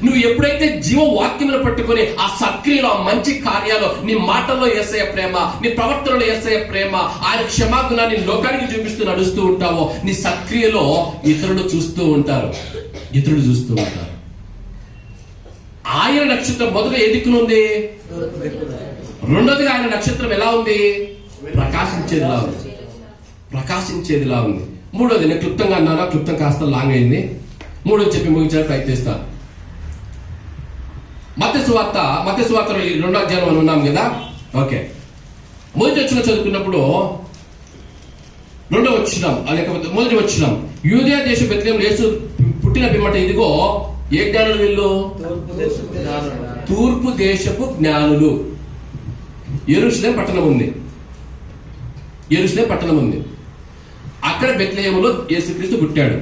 నువ్వు ఎప్పుడైతే జీవ వాక్యమును పట్టుకొని ఆ సత్క్రియలో, ఆ మంచి కార్యాలు, నీ మాటల్లో యేసయ్య ప్రేమ, నీ ప్రవర్తనలో యేసయ్య ప్రేమ, ఆయన క్షమాగుణాన్ని లోకానికి చూపిస్తూ నడుస్తూ ఉంటావో, నీ సత్క్రియలో ఇతరులు చూస్తూ ఉంటారు. ఆయన నక్షత్రం మొదట ఏ దిక్కున ఉంది? రెండోదిగా ఆయన నక్షత్రం ఎలా ఉంది? ప్రకాశించేదిలా ఉంది. మూడోది, నేను క్లుప్తంగా అన్నానా? క్లుప్తం కాస్త లాంగ్ అయింది. మూడోది చెప్పి ముగించడానికి ప్రయత్నిస్తాను. మత్తయి సువార్తలో 2వ అధ్యాయం ఉన్నాం కదా. ఓకే, మొదటి వచనం చదువుకున్నప్పుడు 2వ వచనం లేకపోతే మొదటి వచనం, యూదయ దేశ బెత్లెహేములో యేసు పుట్టిన పిమ్మట ఇదిగో ఏ జ్ఞానులు వీళ్ళు? తూర్పు దేశపు జ్ఞానులు. యెరూషలేం పట్టణం ఉంది. అక్కడ బెత్లెహేములో యేసుక్రీస్తు పుట్టాడు.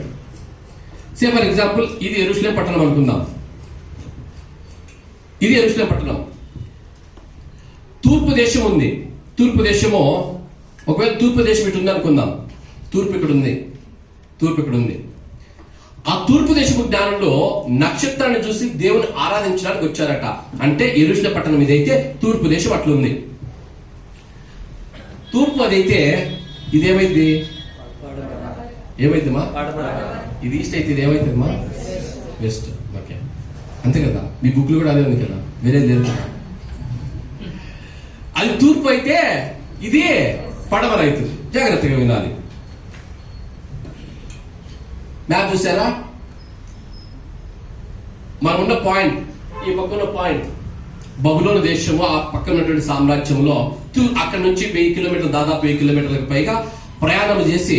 సే ఫర్ ఎగ్జాంపుల్, ఇది యెరూషలేం పట్టణం అనుకుందాం. ఇది యెరూషలేం పట్టణం. తూర్పు దేశము ఒకవేళ తూర్పు దేశం ఇటు ఉంది అనుకుందాం. తూర్పు ఇక్కడ ఉంది. ఆ తూర్పు దేశపు జ్ఞానులు నక్షత్రాన్ని చూసి దేవుని ఆరాధించడానికి వచ్చారట. అంటే యెరూషలేము పట్టణం ఇదైతే తూర్పు దేశం అట్లుంది. తూర్పు అదైతే ఇదేమైంది? ఏమైందమ్మా? ఇది ఈస్ట్ అయితే ఇది ఏమైతుందమ్మా? వెస్ట్. ఓకే, అంతే కదా. మీ బుక్లు కూడా అదే ఉంది కదా, వేరే లేదు కదా. అది తూర్పు అయితే ఇది పడమర అవుతుంది. జాగ్రత్తగా వినాలి. మ్యాప్ చూసారా? మనం ఉన్న పాయింట్, ఈ పక్కన పాయింట్ బబులోను దేశము, ఆ పక్కన ఉన్నటువంటి సామ్రాజ్యంలో అక్కడ నుంచి 1000 కిలోమీటర్లు, దాదాపు 1000 కిలోమీటర్లకు పైగా ప్రయాణం చేసి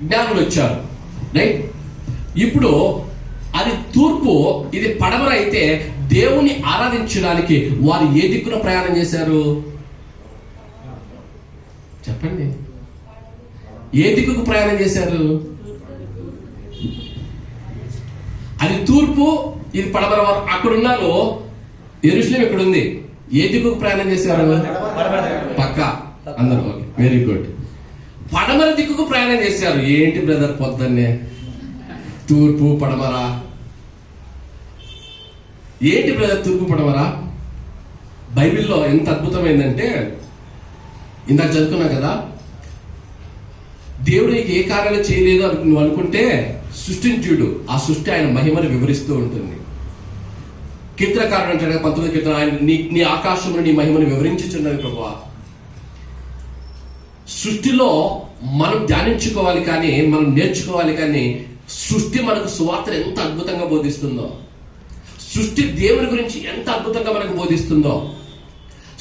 జ్ఞానులు వచ్చారు. రైట్. ఇప్పుడు అది తూర్పు, ఇది పడమర అయితే దేవుని ఆరాధించడానికి వారు ఏ దిక్కున ప్రయాణం చేశారు చెప్పండి? ఏ దిక్కుకు ప్రయాణం చేశారు? అది తూర్పు, ఇది పడమర. అక్కడ ఉన్నారు, యెరూషలేము ఇక్కడ ఉంది. ఏ దిక్కుకు ప్రయాణం చేశారు? పక్క అందరూ. Okay, very good. పడమర దిక్కుకు ప్రయాణం చేశారు. ఏంటి బ్రదర్ పొద్దున్నే తూర్పు పడమర? ఏంటి బ్రదర్ తూర్పు పడమర? బైబిల్లో ఎంత అద్భుతమైందంటే, ఇందాక చదువుకున్నా కదా, దేవుడు నీకు ఏ కార్యాలు చేయలేదు అని నువ్వు అనుకుంటే సృష్టించుడు, ఆ సృష్టి ఆయన మహిమను వివరిస్తూ ఉంటుంది. కీర్తనకారుడు అంటాడు 19వ కీర్తన, ఆయన నీ ఆకాశంలో నీ మహిమను వివరించుచున్నది ప్రభువా. సృష్టిలో మనం ధ్యానించుకోవాలి కానీ, మనం నేర్చుకోవాలి కానీ, సృష్టి మనకు సువార్తను ఎంత అద్భుతంగా బోధిస్తుందో, సృష్టి దేవుని గురించి ఎంత అద్భుతంగా మనకు బోధిస్తుందో,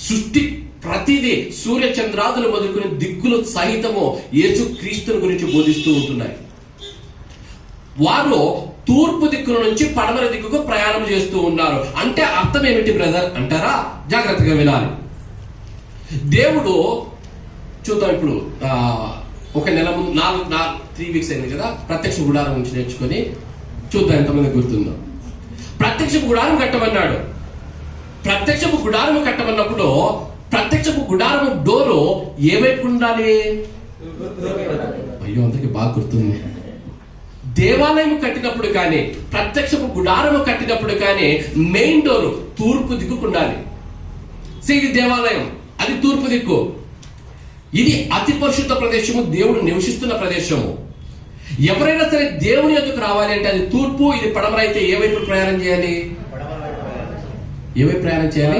సృష్టి ప్రతిదీ సూర్య చంద్రాదులు మొదలుకొని దిక్కులు సహితము యేసు క్రీస్తుని గురించి బోధిస్తూ ఉంటున్నాయి. వారు తూర్పు దిక్కుల నుంచి పడమర దిక్కుకు ప్రయాణం చేస్తూ ఉన్నారు. అంటే అర్థం ఏమిటి బ్రదర్ అంటారా? జాగ్రత్తగా వినాలి. దేవుడు చూద్దాం. ఇప్పుడు ఒక నెల ముందు 3 వీక్స్ అయింది కదా ప్రత్యక్ష గుడారం నుంచి నేర్చుకొని, చూద్దాం ఎంతమంది గుర్తుందో. ప్రత్యక్షపు గుడారం కట్టమన్నాడు. ప్రత్యక్షపు గుడారం కట్టమన్నప్పుడు ప్రత్యక్షపు గుడారము డోరు ఏ వైపు ఉండాలి? అయ్యో, అందరికి బాగా గుర్తుంది. దేవాలయం కట్టినప్పుడు కానీ, ప్రత్యక్షపు గుడారము కట్టినప్పుడు కానీ మెయిన్ డోరు తూర్పు దిక్కుకు ఉండాలి. ఇది దేవాలయం, అది తూర్పు దిక్కు. ఇది అతి పరిశుద్ధ ప్రదేశము, దేవుడు నివసిస్తున్న ప్రదేశము. ఎవరైనా సరే దేవుని యొద్దకు రావాలి అంటే అది తూర్పు, ఇది పడమర అయితే ఏ వైపు ప్రయాణం చేయాలి? ఏ వైపు ప్రయాణం చేయాలి?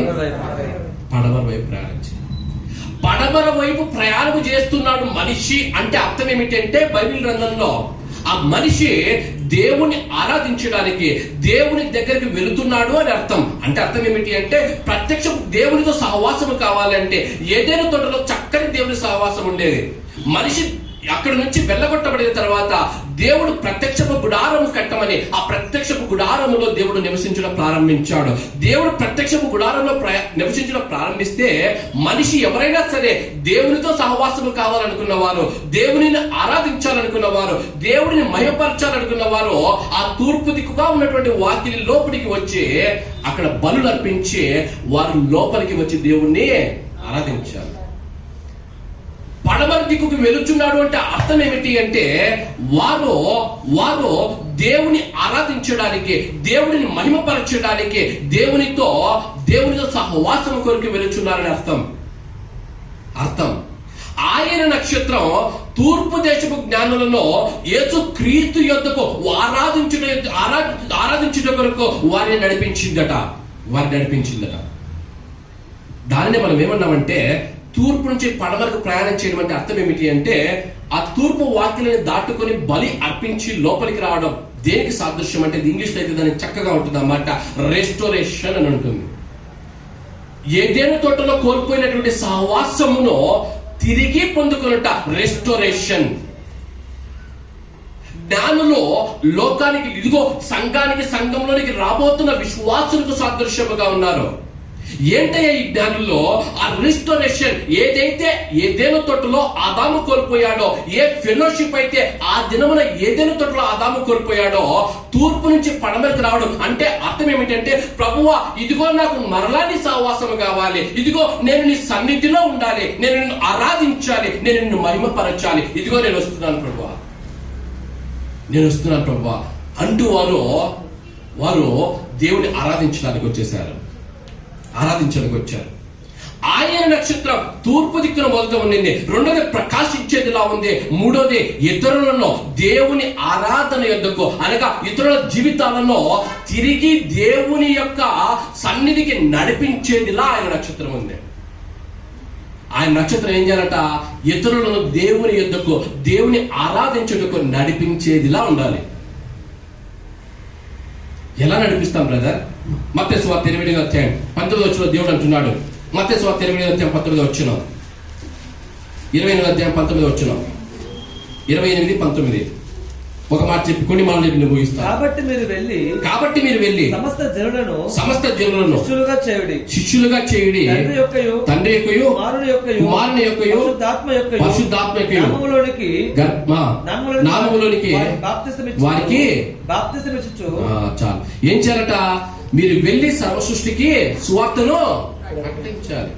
పడమర వైపు ప్రయాణం చేయాలి. పడమర వైపు ప్రయాణం చేస్తున్నాడు మనిషి అంటే అర్థం ఏమిటంటే, బైబిల్ గ్రంథంలో ఆ మనిషి దేవుని ఆరాధించడానికి దేవుని దగ్గరికి వెళుతున్నాడు అని అర్థం. అంటే అర్థం ఏమిటి అంటే, ప్రత్యక్ష దేవునితో సహవాసం కావాలంటే ఏదైనా తోటలో చక్కని దేవుని సహవాసం ఉండేది. మనిషి అక్కడ నుంచి వెళ్ళగొట్టబడిన తర్వాత దేవుడు ప్రత్యక్షపు గుడారము కట్టమని ఆ ప్రత్యక్షపు గుడారములో దేవుడు నివసించడం ప్రారంభించాడు. దేవుడు ప్రత్యక్షపు గుడారంలో నివసించడం ప్రారంభిస్తే మనిషి ఎవరైనా సరే దేవునితో సహవాసము కావాలనుకున్న వారు, దేవునిని ఆరాధించాలనుకున్న వారు, దేవుడిని మహిమపరచాలనుకున్న వారు ఆ తూర్పు దిక్కుగా ఉన్నటువంటి వాకిలి లోపలికి వచ్చి అక్కడ బలులు అర్పించి వారు లోపలికి వచ్చి దేవుణ్ణి ఆరాధించారు. పడమర దిక్కుకు వెళుచున్నాడు అంటే అర్థం ఏమిటి అంటే, వారు దేవుని ఆరాధించడానికి, దేవుడిని మహిమపరచడానికి, దేవునితో సహవాసం కొరకు వెళుచున్నారని అర్థం. ఆయన నక్షత్రం తూర్పు దేశపు జ్ఞానులలో యేసు క్రీస్తు యొద్దకు ఆరాధించుట కొరకు వారిని నడిపించిందట. దానిని మనం ఏమన్నామంటే, తూర్పు నుంచి పడమరకు ప్రయాణం చేయడం అంటే అర్థం ఏమిటి అంటే, ఆ తూర్పు వాక్యాలను దాటుకొని బలి అర్పించి లోపలికి రావడం. దేనికి సాదృశ్యం అంటే, ఇంగ్లీష్ లో అయితే దానికి చక్కగా ఉంటుంది అన్నమాట, రెస్టోరేషన్ అని ఉంటుంది. ఏదైనా తోటలో కోల్పోయినటువంటి సహవాసమును తిరిగి పొందుకున్నట రెస్టోరేషన్. జ్ఞానులు లోకానికి, ఇదిగో సంఘంలోనికి రాబోతున్న విశ్వాసులకు సాదృశ్యముగా ఉన్నారు. ఏంటయ్యా ఈ జ్ఞానుల్లో ఆ రిస్టోరేషన్? ఏదైనా తోటలో ఆదాము కోల్పోయాడో, ఏ ఫెలోషిప్ అయితే ఆ దినమున ఏదైనా తోటలో ఆదాము కోల్పోయాడో, తూర్పు నుంచి పడమరకు రావడం అంటే అర్థం ఏమిటంటే, ప్రభువా ఇదిగో నాకు మరలా నీ సహవాసము కావాలి, ఇదిగో నేను నీ సన్నిధిలో ఉండాలి, నేను నిన్ను ఆరాధించాలి, నేను నిన్ను మహిమపరచాలి, ఇదిగో నేను వస్తున్నాను ప్రభువా అంటూ వారు దేవుని ఆరాధించడానికి వచ్చేసారు, ఆరాధించడానికి వచ్చారు. ఆయన నక్షత్రం తూర్పు దిక్కున మొదట ఉండింది, రెండోది ప్రకాశించేదిలా ఉంది, మూడోది ఇతరులను దేవుని ఆరాధన యొద్దకు అనగా ఇతరుల జీవితాలలో తిరిగి దేవుని యొక్క సన్నిధికి నడిపించేదిలా ఆయన నక్షత్రం ఉంది. ఆయన నక్షత్రం ఏం చేయాలట? ఇతరులను దేవుని యొద్దకు, దేవుని ఆరాధించుటకు నడిపించేదిలా ఉండాలి. ఎలా నడిపిస్తాం బ్రదర్? మత్తయి సువార్త 8వ అధ్యాయం 19వ వచనంలో దేవుడు అంటున్నాడు. మత్తయి సువార్త 8వ అధ్యాయం 19వ వచనం, 28వ అధ్యాయం 19వ వచనం, 28, 19. ఒక మాట చెప్పి కొన్ని మాటలు చెప్పి నేను ముగిస్తాను. కాబట్టి మీరు వెళ్ళి సమస్త జనులను శిష్యులుగా చేయుడి, తండ్రి యొక్కయు కుమారుని యొక్కయు పరిశుద్ధాత్మ యొక్కయు నామములోనికి వారికి చాలు. ఏం చేయాలట? మీరు వెళ్ళి సర్వ సృష్టికి సువార్తను ప్రకటించాలి.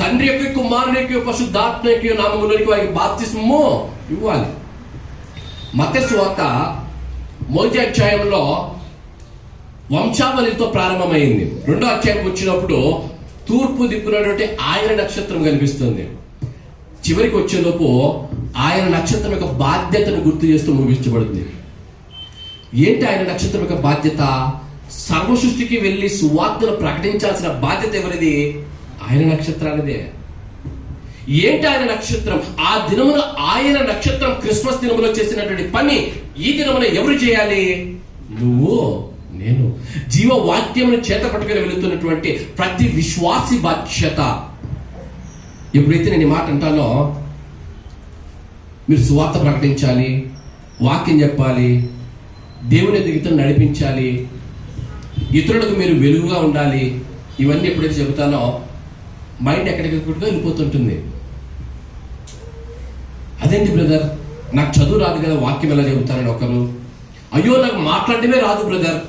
తండ్రి యొక్క కుమారుని యొక్క పరిశుద్ధాత్మ యొక్క నామములోనికి వారికి బాప్తిస్మము ఇవ్వాలి. మత్తయి సువార్త 1వ అధ్యాయంలో వంశావళితో ప్రారంభమైంది. 2వ అధ్యాయం వచ్చినప్పుడు తూర్పు దిక్కునటువంటి ఆయన నక్షత్రం కనిపిస్తుంది. చివరికి వచ్చేలోపు ఆయన నక్షత్రం యొక్క బాధ్యతను గుర్తు చేస్తూ ముగించబడుతుంది. ఏంటి ఆయన నక్షత్రం యొక్క బాధ్యత? సర్వ సృష్టికి వెళ్ళి సువార్తను ప్రకటించాల్సిన బాధ్యత ఎవరిది? ఆయన నక్షత్రానిదే. ఏంటి ఆయన నక్షత్రం? ఆ దినమున ఆయన నక్షత్రం క్రిస్మస్ దినములో చేసినటువంటి పని ఈ దినమున ఎవరు చేయాలి? నువ్వు, నేను. జీవవాక్యమును చేత పట్టుకుని వెళుతున్నటువంటి ప్రతి విశ్వాసి బాధ్యత. ఎప్పుడైతే నేను ఈ మాట అంటానో, మీరు సువార్త ప్రకటించాలి, వాక్యం చెప్పాలి, దేవుని దిగుతూ నడిపించాలి, ఇతరులకు మీరు వెలుగుగా ఉండాలి. ఇవన్నీ ఎప్పుడైతే చెబుతానో మైండ్ ఎక్కడికెక్కడికో వెళ్ళిపోతుంటుంది. అదేంటి బ్రదర్, నాకు చదువు రాదు కదా, వాక్యం ఎలా చెబుతానని ఒకరు. అయ్యో నాకు మాట్లాడటమే రాదు బ్రదర్,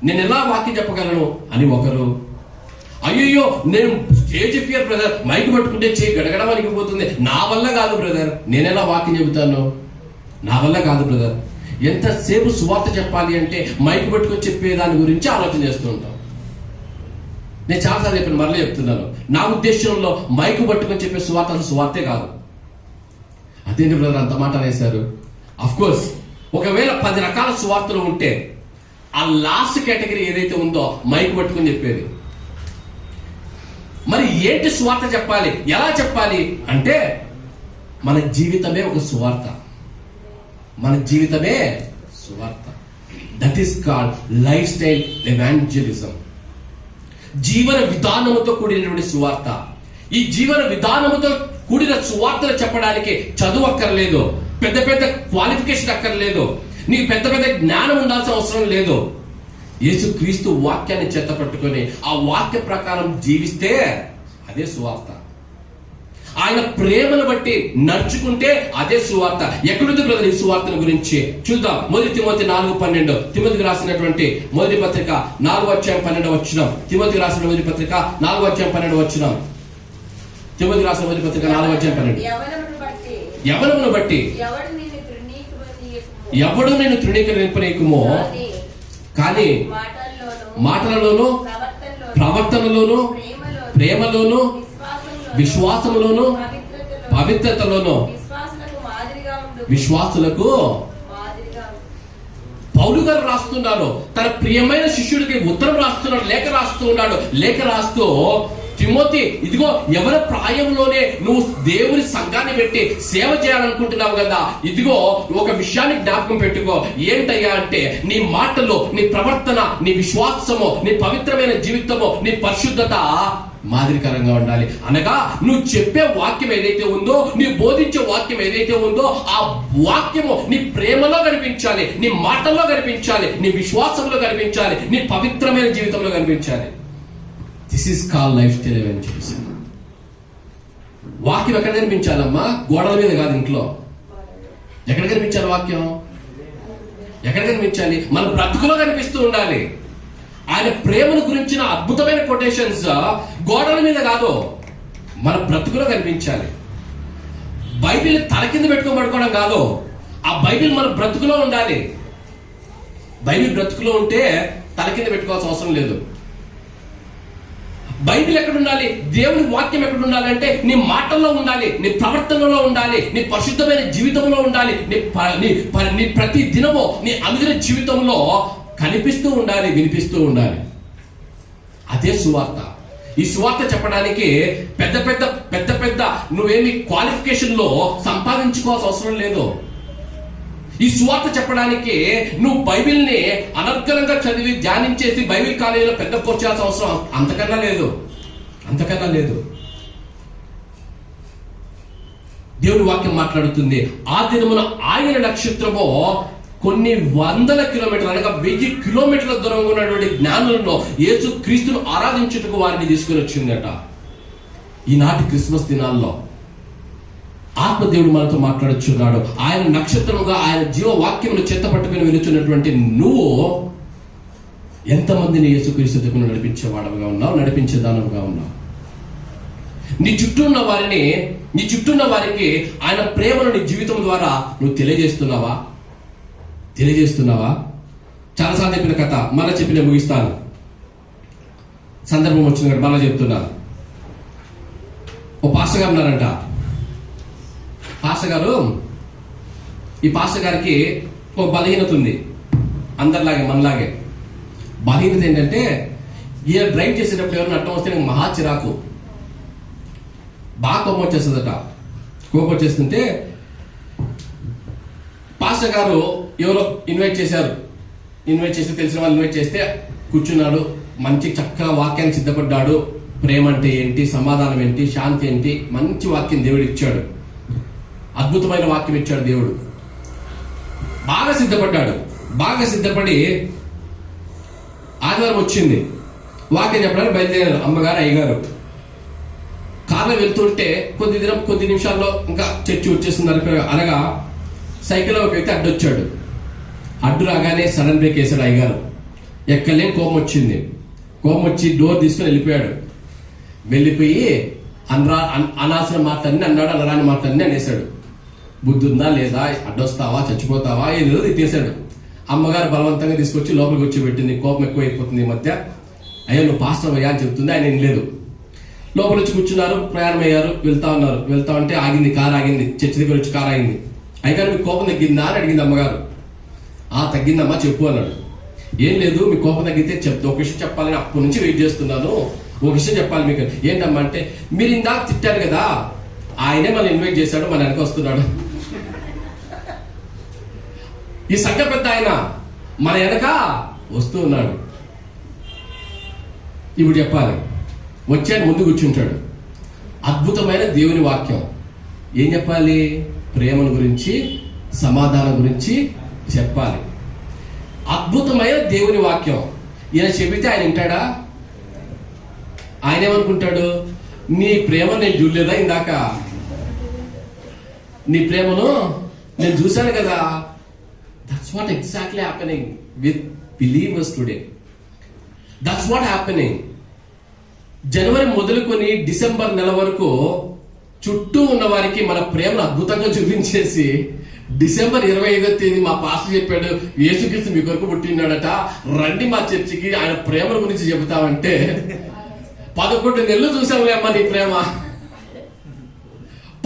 నేను ఎలా వాక్యం చెప్పగలను అని ఒకరు. అయ్యో నేను స్టేజ్ ఫియర్ బ్రదర్, మైక్ పట్టుకుంటే చేయి గడగడ వణికిపోతుంది, నా వల్ల కాదు బ్రదర్, నేను ఎలా వాక్యం చెబుతాను, నా వల్ల కాదు బ్రదర్. ఎంతసేపు సువార్త చెప్పాలి అంటే మైక్ పట్టుకొని చెప్పే దాని గురించి ఆలోచన చేస్తూ ఉంటాం. నేను చాలాసార్లు చెప్పిన, మరలే చెప్తున్నాను, నా ఉద్దేశంలో మైకు పట్టుకొని చెప్పే సువార్తే కాదు. అదేంటి బ్రదర్ అంత మాట అనేశారు? అఫ్కోర్స్ ఒకవేళ 10 రకాల సువార్తలు ఉంటే ఆ లాస్ట్ కేటగిరీ ఏదైతే ఉందో మైకు పట్టుకొని చెప్పేది. మరి ఏంటి సువార్త చెప్పాలి, ఎలా చెప్పాలి అంటే మన జీవితమే ఒక సువార్త. మన జీవితమే సువార్త. That is called life style evangelism. జీవన విధానముతో కూడినటువంటి సువార్త. ఈ జీవన విధానముతో కూడిన సువార్తలు చెప్పడానికి చదువు అక్కర్లేదు, పెద్ద పెద్ద క్వాలిఫికేషన్ అక్కర్లేదు, నీకు పెద్ద పెద్ద జ్ఞానం ఉండాల్సిన అవసరం లేదు. యేసుక్రీస్తు వాక్యాన్ని చేత పట్టుకొని ఆ వాక్య ప్రకారం జీవిస్తే అదే సువార్త. ఆయన ప్రేమను బట్టి నడుచుకుంటే అదే సువార్త. ఎక్కడుంది బ్రదర్ ఈ సువార్తను గురించి? చూద్దాం. 1 తిమోతి 4:12, తిమోతికి రాసినటువంటి మొదటి పత్రిక 4వ అధ్యాయం 12వ వచనం. తిమోతికి రాసిన మొదటి పత్రిక 4వ అధ్యాయం 12వ వచనం. తిమోతికి రాసిన మొదటి పత్రిక 4వ అధ్యాయం 12. యవనమును బట్టి ఎవడు నేను తృణీకరింపనీయకుమో, కానీ మాటలలోను ప్రవర్తనలోను ప్రేమలోను విశ్వాసములోను పవిత్రతలోను విశ్వాసులకు పౌలు గారు రాస్తున్నారు. తన ప్రియమైన శిష్యుడికి ఉత్తరం రాస్తున్నాడు, లేఖ రాస్తూ ఉన్నాడు. లేఖ రాస్తూ, తిమోతి, ఇదిగో ఎవరి ప్రాయంలోనే నువ్వు దేవుని సంఘాన్ని పెట్టి సేవ చేయాలనుకుంటున్నావు కదా, ఇదిగో ఒక విషయాన్ని జ్ఞాపకం పెట్టుకో. ఏంటయ్యా అంటే నీ మాటలు, నీ ప్రవర్తన, నీ విశ్వాసము, నీ పవిత్రమైన జీవితము, నీ పరిశుద్ధత మాదిరికరంగా ఉండాలి. అనగా నువ్వు చెప్పే వాక్యం ఏదైతే ఉందో, నీ బోధించే వాక్యం ఏదైతే ఉందో, ఆ వాక్యము నీ ప్రేమలో కనిపించాలి, నీ మాటల్లో కనిపించాలి, నీ విశ్వాసంలో కనిపించాలి, నీ పవిత్రమైన జీవితంలో కనిపించాలి. This is called lifestyle evangelism. వాక్యం ఎక్కడ కనిపించాలమ్మా? గోడల మీద కాదు, ఇంట్లో. ఎక్కడ కనిపించాలి వాక్యం? ఎక్కడ కనిపించాలి? మన బ్రతుకులో కనిపిస్తూ ఉండాలి. ఆయన ప్రేమను గురించిన అద్భుతమైన కొటేషన్స్ గోడల మీద కాదు, మన బ్రతుకులో కనిపించాలి. బైబిల్ తల కింద పెట్టుకొని పడుకోవడం కాదు, ఆ బైబిల్ మన బ్రతుకులో ఉండాలి. బైబిల్ బ్రతుకులో ఉంటే తల కింద పెట్టుకోవాల్సిన అవసరం లేదు. బైబిల్ ఎక్కడ ఉండాలి, దేవుని వాక్యం ఎక్కడ ఉండాలి అంటే నీ మాటల్లో ఉండాలి, నీ ప్రవర్తనలో ఉండాలి, నీ పరిశుద్ధమైన జీవితంలో ఉండాలి, నీ ప్రతి దినము నీ అనుదిన జీవితంలో కనిపిస్తూ ఉండాలి, వినిపిస్తూ ఉండాలి. అదే సువార్త. ఈ సువార్త చెప్పడానికి పెద్ద పెద్ద నువ్వేమి క్వాలిఫికేషన్ లో సంపాదించుకోవాల్సిన అవసరం లేదు. ఈ సువార్త చెప్పడానికి నువ్వు బైబిల్ని అనర్గళంగా చదివి ధ్యానించేసి బైబిల్ కాలేజీలో పెద్ద కోర్సు చేయాల్సిన అవసరం అంతకన్నా లేదు. దేవుని వాక్యం మాట్లాడుతుంది, ఆ దినమున ఆయన నక్షత్రము కొన్ని వందల కిలోమీటర్లు అనగా 1000 కిలోమీటర్ల దూరంగా ఉన్నటువంటి జ్ఞానులను యేసు క్రీస్తును ఆరాధించుటకు వారిని తీసుకుని వచ్చిందట. ఈనాటి క్రిస్మస్ దినాల్లో ఆత్మదేవుడు మనతో మాట్లాడుచున్నాడు. ఆయన నక్షత్రముగా ఆయన జీవవాక్యమును చేత పట్టుకుని వెలుచున్నటువంటి నువ్వు ఎంతమందిని యేసుక్రీస్తు దగ్గర నడిపించేవాడవుగా ఉన్నావు, నడిపించేదానవుగా ఉన్నావు. నీ చుట్టూ ఉన్న వారికి ఆయన ప్రేమను నీ జీవితం ద్వారా నువ్వు తెలియజేస్తున్నావా? చాలాసార్లు చెప్పిన కథ మళ్ళీ చెప్పి నేను ముగిస్తాను. సందర్భం వచ్చింది కదా మళ్ళీ చెప్తున్నాను. ఓ పాస్టర్ గారు ఉన్నారంట. ఈ పాస్టర్ గారికి ఒక బలహీనత ఉంది, అందరిలాగే మనలాగే. బలహీనత ఏంటంటే ఈయన డ్రైవ్ చేసేటప్పుడు ఎవరైనా అట్టం వస్తే నాకు మహా చిరాకు, బాగా కోపం వచ్చేస్తుందట. కోపం వచ్చేస్తుంటే పాస్టర్ గారు ఎవరో ఇన్వైట్ చేస్తే తెలిసిన వాళ్ళు ఇన్వైట్ చేస్తే కూర్చున్నాడు, మంచి చక్కగా వాక్యానికి సిద్ధపడ్డాడు. ప్రేమ అంటే ఏంటి, సమాధానం ఏంటి, శాంతి ఏంటి, మంచి వాక్యం దేవుడు ఇచ్చాడు, అద్భుతమైన వాక్యం ఇచ్చాడు దేవుడు. బాగా సిద్ధపడి ఆదివారం వచ్చింది, వాక్యం చెప్పడానికి బయలుదేరారు అమ్మగారు అయ్యగారు. కార్లో వెళ్తుంటే కొద్ది నిమిషాల్లో ఇంకా చర్చి వచ్చేస్తుంది అనగా సైకిల్లో ఒక వ్యక్తి అడ్డొచ్చాడు. అడ్డు రాగానే సడన్ బ్రేక్ వేశాడు అయ్యగారు. ఎక్కలేం కోపం వచ్చి డోర్ తీసుకుని వెళ్ళిపోయి అనాల్సిన మాటలన్నీ అన్నాడు, అనరాని మాటలన్నీ అనేసాడు. బుద్ధి ఉందా లేదా, అడ్డొస్తావా, చచ్చిపోతావా, ఏదో తీసాడు. అమ్మగారు బలవంతంగా తీసుకొచ్చి లోపలికి వచ్చి పెట్టింది. కోపం ఎక్కువైపోతుంది ఈ మధ్య. అయ్యా నువ్వు పాస్టర్ అయ్యా అని చెప్తుంది, ఆయన ఏం లేదు. లోపల వచ్చి కూర్చున్నారు, ప్రయాణం అయ్యారు, వెళ్తా ఉంటే ఆగింది, కారు ఆగింది. చర్చి దగ్గర వచ్చి కారు ఆగింది. అయ్యగారు మీకు కోపం తగ్గిందా అని అడిగింది అమ్మగారు. తగ్గిందమ్మా చెప్పు అన్నాడు. ఏం లేదు, మీ కోపం తగ్గితే ఒక విషయం చెప్పాలని అప్పటి నుంచి వెయిట్ చేస్తున్నాను, ఒక విషయం చెప్పాలి మీకు. ఏంటమ్మా అంటే, మీరు ఇందాక తిట్టారు కదా, ఆయనే మన ఇన్వైట్ చేశాడు, మన వెనక వస్తున్నాడు. ఈ సంఘ పెద్ద ఆయన మన వెనక వస్తూ ఉన్నాడు. ఇప్పుడు చెప్పాలి, వచ్చాడు, ముందు కూర్చుంటాడు. అద్భుతమైన దేవుని వాక్యం ఏం చెప్పాలి? ప్రేమను గురించి, సమాధానం గురించి చెప్పాలి. అద్భుతమైన దేవుని వాక్యం ఈయన చెబితే ఆయన వింటాడా? ఆయన ఏమనుకుంటాడు? నీ ప్రేమ నేను చూడలేదా, ఇందాక నీ ప్రేమను నేను చూశాను కదా. That's what exactly happening with believers today. That's what happening. జనవరి మొదలుకొని డిసెంబర్ నెల వరకు చుట్టూ ఉన్న వారికి మన ప్రేమను అద్భుతంగా చూపించేసి డిసెంబర్ 25వ తేదీ మా పాస్టర్ చెప్పాడు, యేసుక్రీస్తు మీ కొరకు పుట్టినాడట, రండి మా చర్చికి, ఆయన ప్రేమల గురించి చెబుతామంటే 11 నెలలు చూసాంలే అమ్మా నీ ప్రేమ.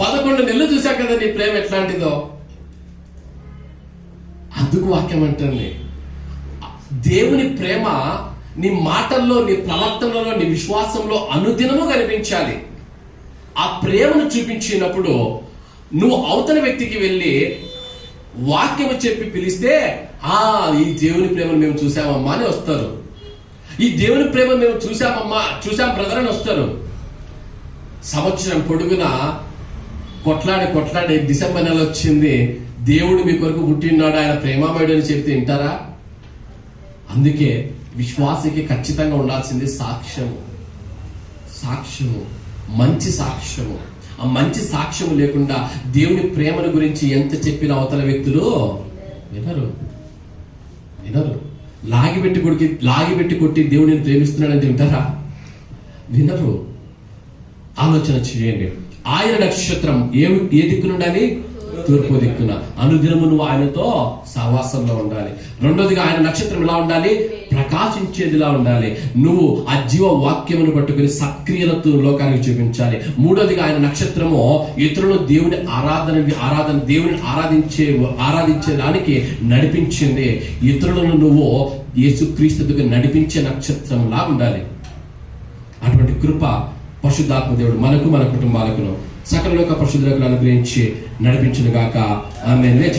11 నెలలు చూసా కదా నీ ప్రేమ ఎట్లాంటిదో. అందుకు వాక్యం అంటుంది, దేవుని ప్రేమ నీ మాటల్లో, నీ ప్రవర్తనలో, నీ విశ్వాసంలో అనుదినము కనిపించాలి. ఆ ప్రేమను చూపించినప్పుడు నువ్వు అవతల వ్యక్తికి వెళ్ళి వాక్యము చెప్పి పిలిస్తే, ఈ దేవుని ప్రేమను మేము చూసామమ్మా అని వస్తారు. ఈ దేవుని ప్రేమను మేము చూసాం బ్రదర్ అని వస్తారు. సంవత్సరం పొడుగునా కొట్లాడి డిసెంబర్ నెల వచ్చింది, దేవుడు మీ కొరకు పుట్టినాడు, ఆయన ప్రేమామయుడు అని చెప్తే వింటారా? అందుకే విశ్వాసికి ఖచ్చితంగా ఉండాల్సింది సాక్ష్యము, మంచి సాక్ష్యము. ఆ మంచి సాక్ష్యము లేకుండా దేవుని ప్రేమను గురించి ఎంత చెప్పిన అవతల వ్యక్తులు వినరు. లాగిపెట్టి కొట్టి దేవుడిని ప్రేమిస్తున్నాడని వింటారా? వినరు. ఆలోచన చేయండి. ఆయన నక్షత్రం ఏ దిక్కునుండాలి? తూర్పు దిక్కున. అనుదినము నువ్వు ఆయనతో సహవాసంలో ఉండాలి. రెండోదిగా ఆయన నక్షత్రం ఎలా ఉండాలి? ప్రకాశించేదిలా ఉండాలి. నువ్వు ఆ జీవ వాక్యమును పట్టుకుని సక్రియలతో లోకానికి చూపించాలి. మూడోదిగా ఆయన నక్షత్రము ఇతరులు దేవుని దేవుని ఆరాధించేదానికి నడిపించింది. ఇతరులను నువ్వు యేసుక్రీస్తు దగ్గర నడిపించే నక్షత్రంలా ఉండాలి. అటువంటి కృప పరిశుద్ధాత్మ దేవుడు మనకు, మన కుటుంబాలకు, సకల లోక పరిశుద్ధులకు అనుగ్రహించి నడిపించును గాక. ఆమేన్.